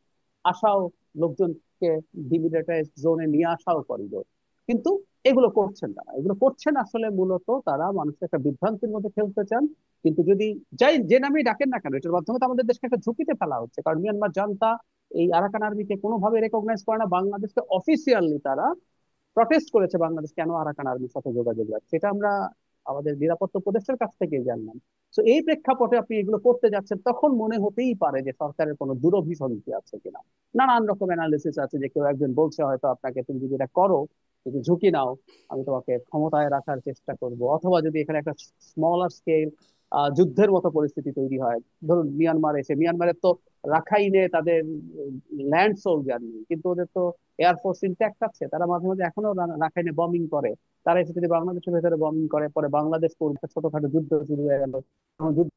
আসাও, লোকজনকে ডিমিলিটারাইজড জোনে নিয়ে আসাও করিডোর। কিন্তু এগুলো করছেন না, এগুলো করছেন আসলে মূলত তারা মানুষকে একটা বিভ্রান্তির মধ্যে ফেলতে চান। কিন্তু যদি যাই যে নামেই ডাকেন না কেন, এটার মাধ্যমে তো আমাদের দেশকে একটা ঝুঁকিতে ফেলা হচ্ছে। কারণ মিয়ানমার জান্তা এই আরাকান আর্মিকে কোনোভাবে রেকগনাইজ করে না, বাংলাদেশকে অফিসিয়ালি তারা প্রটেস্ট করেছে বাংলাদেশ কেন আরাকান আর্মির সাথে যোগাযোগ রাখছে, এটা আমরা আমাদের নিরাপত্তা উপদেষ্টার কাছ থেকে জানলাম। তো এই প্রেক্ষাপটে আপনি এগুলো করতে যাচ্ছেন, তখন মনে হতেই পারে যে সরকারের কোনো দূরভিসন্ধি আছে কিনা। নানান রকম অ্যানালিসিস আছে, যে কেউ একজন বলছে হয়তো আপনাকে, তুমি যদি এটা করো, যদি ঝুঁকি নাও, আমি তোমাকে ক্ষমতায় রাখার চেষ্টা করব। অথবা যদি এখানে একটা স্মলার স্কেল যুদ্ধের মতো পরিস্থিতি তৈরি হয়, ধরুন মিয়ানমার এসে, মিয়ানমারের তো রাখাইনে তাদের ল্যান্ড সোলজার নেই, কিন্তু ওদের তো এয়ারফোর্স ইন্ট্যাক্ট আছে, তারা মাঝে মাঝে এখনো রাখাইনে বমিং করে। তারা এসে যদি বাংলাদেশের ভেতরে বমিং করে, পরে বাংলাদেশ করবে, একটা ছোটখাটো যুদ্ধ শুরু হয়ে গেল, তখন যুদ্ধ,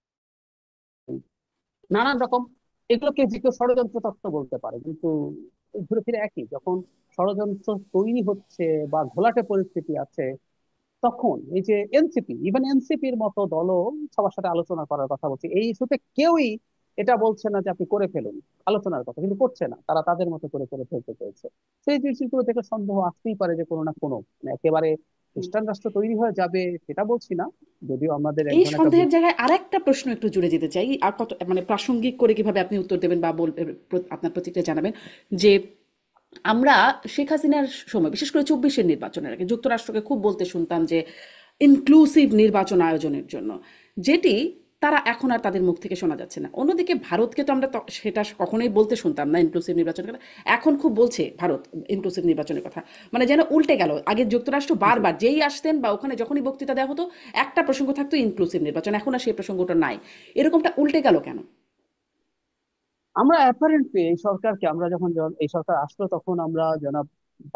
নানান রকম, এগুলোকে যে কেউ ষড়যন্ত্র তত্ত্ব বলতে পারে। কিন্তু ঘুরে ফিরে একই, যখন ষড়যন্ত্র তৈরি হচ্ছে বা ঘোলাটে পরিস্থিতি আছে, তখন এই যে এনসিপি, ইভেন এনসিপির মতো দলও সবার সাথে আলোচনা করার কথা বলছে, এই ইস্যুতে কেউই এটা বলছে না যে আপনি করে ফেলুন আলোচনার কথা, কিন্তু করছে না, তারা তাদের মতো করে করে ফেলতে চাইছে। সেই জিনিসগুলো থেকে সন্দেহ আসতেই পারে যে কোনো না কোনো, মানে একেবারে খ্রিস্টান রাষ্ট্র তৈরি হয়ে যাবে সেটা বলছি না, যদিও আমাদের এক এই ধরনের একটা সন্দেহের জায়গায় আরেকটা প্রশ্ন একটু জুড়ে যেতে চাই, আর কত মানে প্রাসঙ্গিক করে কিভাবে আপনি উত্তর দেবেন বা বলবেন, আপনার প্রতিক্রিয়া জানাবেন। যে আমরা শেখ হাসিনার সময়, বিশেষ করে 24-এর নির্বাচনের আগে যুক্তরাষ্ট্রকে খুব বলতে শুনতাম যে ইনক্লুসিভ নির্বাচন আয়োজনের জন্য, যেটি তারা এখন আর তাদের মুখ থেকে শোনা যাচ্ছে না। অন্যদিকে ভারতকে তো আমরা সেটা কখনোই বলতে শুনতাম না ইনক্লুসিভ নির্বাচনের কথা, এখন খুব বলছে ভারত ইনক্লুসিভ নির্বাচনের কথা। মানে যেন উল্টে গেল, আগে যুক্তরাষ্ট্র বারবার যেই আসতেন বা ওখানে যখনই বক্তৃতা দেওয়া হতো একটা প্রসঙ্গ থাকতো ইনক্লুসিভ নির্বাচন, এখন আর সেই প্রসঙ্গটা নাই। এরকমটা উল্টে গেল কেন? আমরা অ্যাপারেন্টলি এই সরকারকে, আমরা যখন এই সরকার আসলো তখন আমরা, জনাব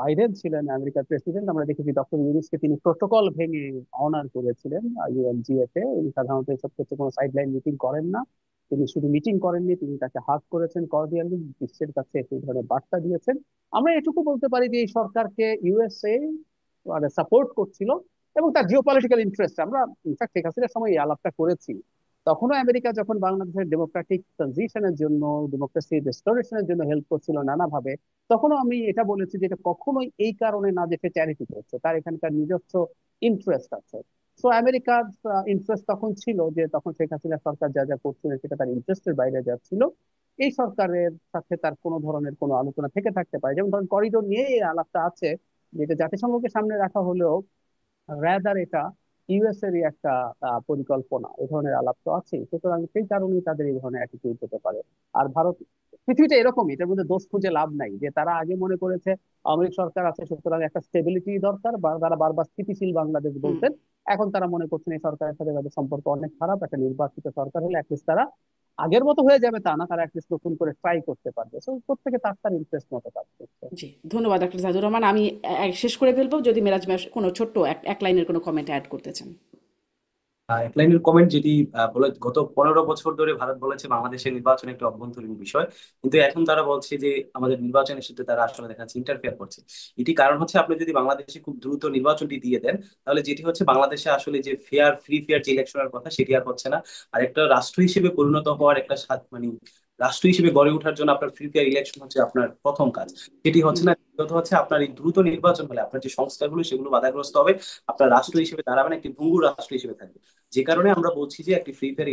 বাইডেন ছিলেন আমেরিকার প্রেসিডেন্ট, আমরা দেখেছি ডক্টর ইউনূসকে তিনি প্রোটোকল ভেঙে অনার করেছিলেন ইউএনজিএ তে। উনি সাধারণত এসব ক্ষেত্রে কোনো সাইডলাইন মিটিং করেন না, তিনি শুধু মিটিং করেননি, তিনি তাকে হাত করেছেন কর্ডিয়ালি, বিশ্বের কাছে সেই ধরনের বার্তা দিয়েছেন। আমরা এটুকু বলতে পারি যে এই সরকারকে ইউএসএ মানে সাপোর্ট করছিল, এবং তার জিওপলিটিক্যাল ইন্টারেস্ট, আমরা ইনফ্যাক্ট শেখ হাসিনার সময় এই আলাপটা করেছি। তখনও আমেরিকা যখন বাংলাদেশের ডেমোক্রেটিক ট্রানজিশনের জন্য, ডেমোক্রেসি রেস্টোরেশনের জন্য হেল্প করছিল নানাভাবে, তখনও আমি এটা বলেছি যে এটা কখনোই এই কারণে না যে সে চ্যারিটি করছে, তার এখানকার নিজস্ব ইন্টারেস্ট আছে। তো আমেরিকার ইন্টারেস্ট তখন ছিল যে, তখন শেখ হাসিনা সরকার যা যা করছিল সেটা তার ইন্টারেস্টের বাইরে যাচ্ছিল। এই সরকারের সাথে তার কোনো ধরনের কোনো আলোচনা থেকে থাকতে পারে, যেমন ধরেন করিডোর নিয়ে এই আলাপটা আছে, যেটা জাতিসংঘকে সামনে রাখা হলেও রাদার এটা ইউএস এরই একটা পরিকল্পনা, এই ধরনের আলাপ তো আছেই। সুতরাং সেই কারণেই তাদের এই ধরনের অ্যাটিটিউড হতে পারে। আর ভারত, পৃথিবীটা এরকমই, এটার মধ্যে দোষ খুঁজে লাভ নাই, যে তারা আগে মনে করেছে আওয়ামী লীগ সরকার আছে সুতরাং একটা স্টেবিলিটি দরকার, বা তারা বারবার স্থিতিশীল বাংলাদেশ হুম। বলতেন। এখন তারা মনে করছেন এই সরকারের সাথে তাদের সম্পর্ক অনেক খারাপ, একটা নির্বাচিত সরকার হলে অ্যাটলিস্ট তারা আগের মতো হয়ে যাবে তা না, তারা অ্যাটলিস্ট নতুন করে ট্রাই করতে পারবে। সো প্রত্যেকে তার তার ইন্টারেস্ট মতো কাজ করছে। জি, ধন্যবাদ ডক্টর সাইদুর রহমান। আমি শেষ করে ফেলবো, যদি মেরাজ ভাই কোনো ছোট্ট এক লাইনের কোনো কমেন্ট অ্যাড করতে চান। এক লাইনের কমেন্ট যেটি বলে, গত 15 বছর ধরে ভারত বলেছে বাংলাদেশের নির্বাচন একটা অভ্যন্তরীণ বিষয়, কিন্তু এখন তারা বলছে যে আমাদের নির্বাচনের সাথে তারা আসলে দেখা যাচ্ছে ইন্টারফেয়ার করছে। এটি কারণ হচ্ছে, আপনি যদি বাংলাদেশে খুব দ্রুত নির্বাচনটি দিয়ে দেন, তাহলে যেটি হচ্ছে বাংলাদেশে আসলে যে ফ্রি ফেয়ার যে ইলেকশনের কথা সেটি আর হচ্ছে না। আর একটা রাষ্ট্র হিসেবে পরিণত হওয়ার একটা মানে রাষ্ট্র হিসেবে গড়ে ওঠার জন্য আপনার ফ্রি ফেয়ার ইলেকশন হচ্ছে আপনার প্রথম কাজ। সেটি হচ্ছে না। দ্বিতীয়ত হচ্ছে, আপনার এই দ্রুত নির্বাচন হলে আপনার যে সংস্থাগুলো সেগুলো বাধাগ্রস্ত হবে, আপনার রাষ্ট্র হিসেবে দাঁড়াবেন একটি ভঙ্গুর রাষ্ট্র হিসেবে থাকবে। যে কারণে আমরা বলছি যে একটি ফ্রি ফেয়ার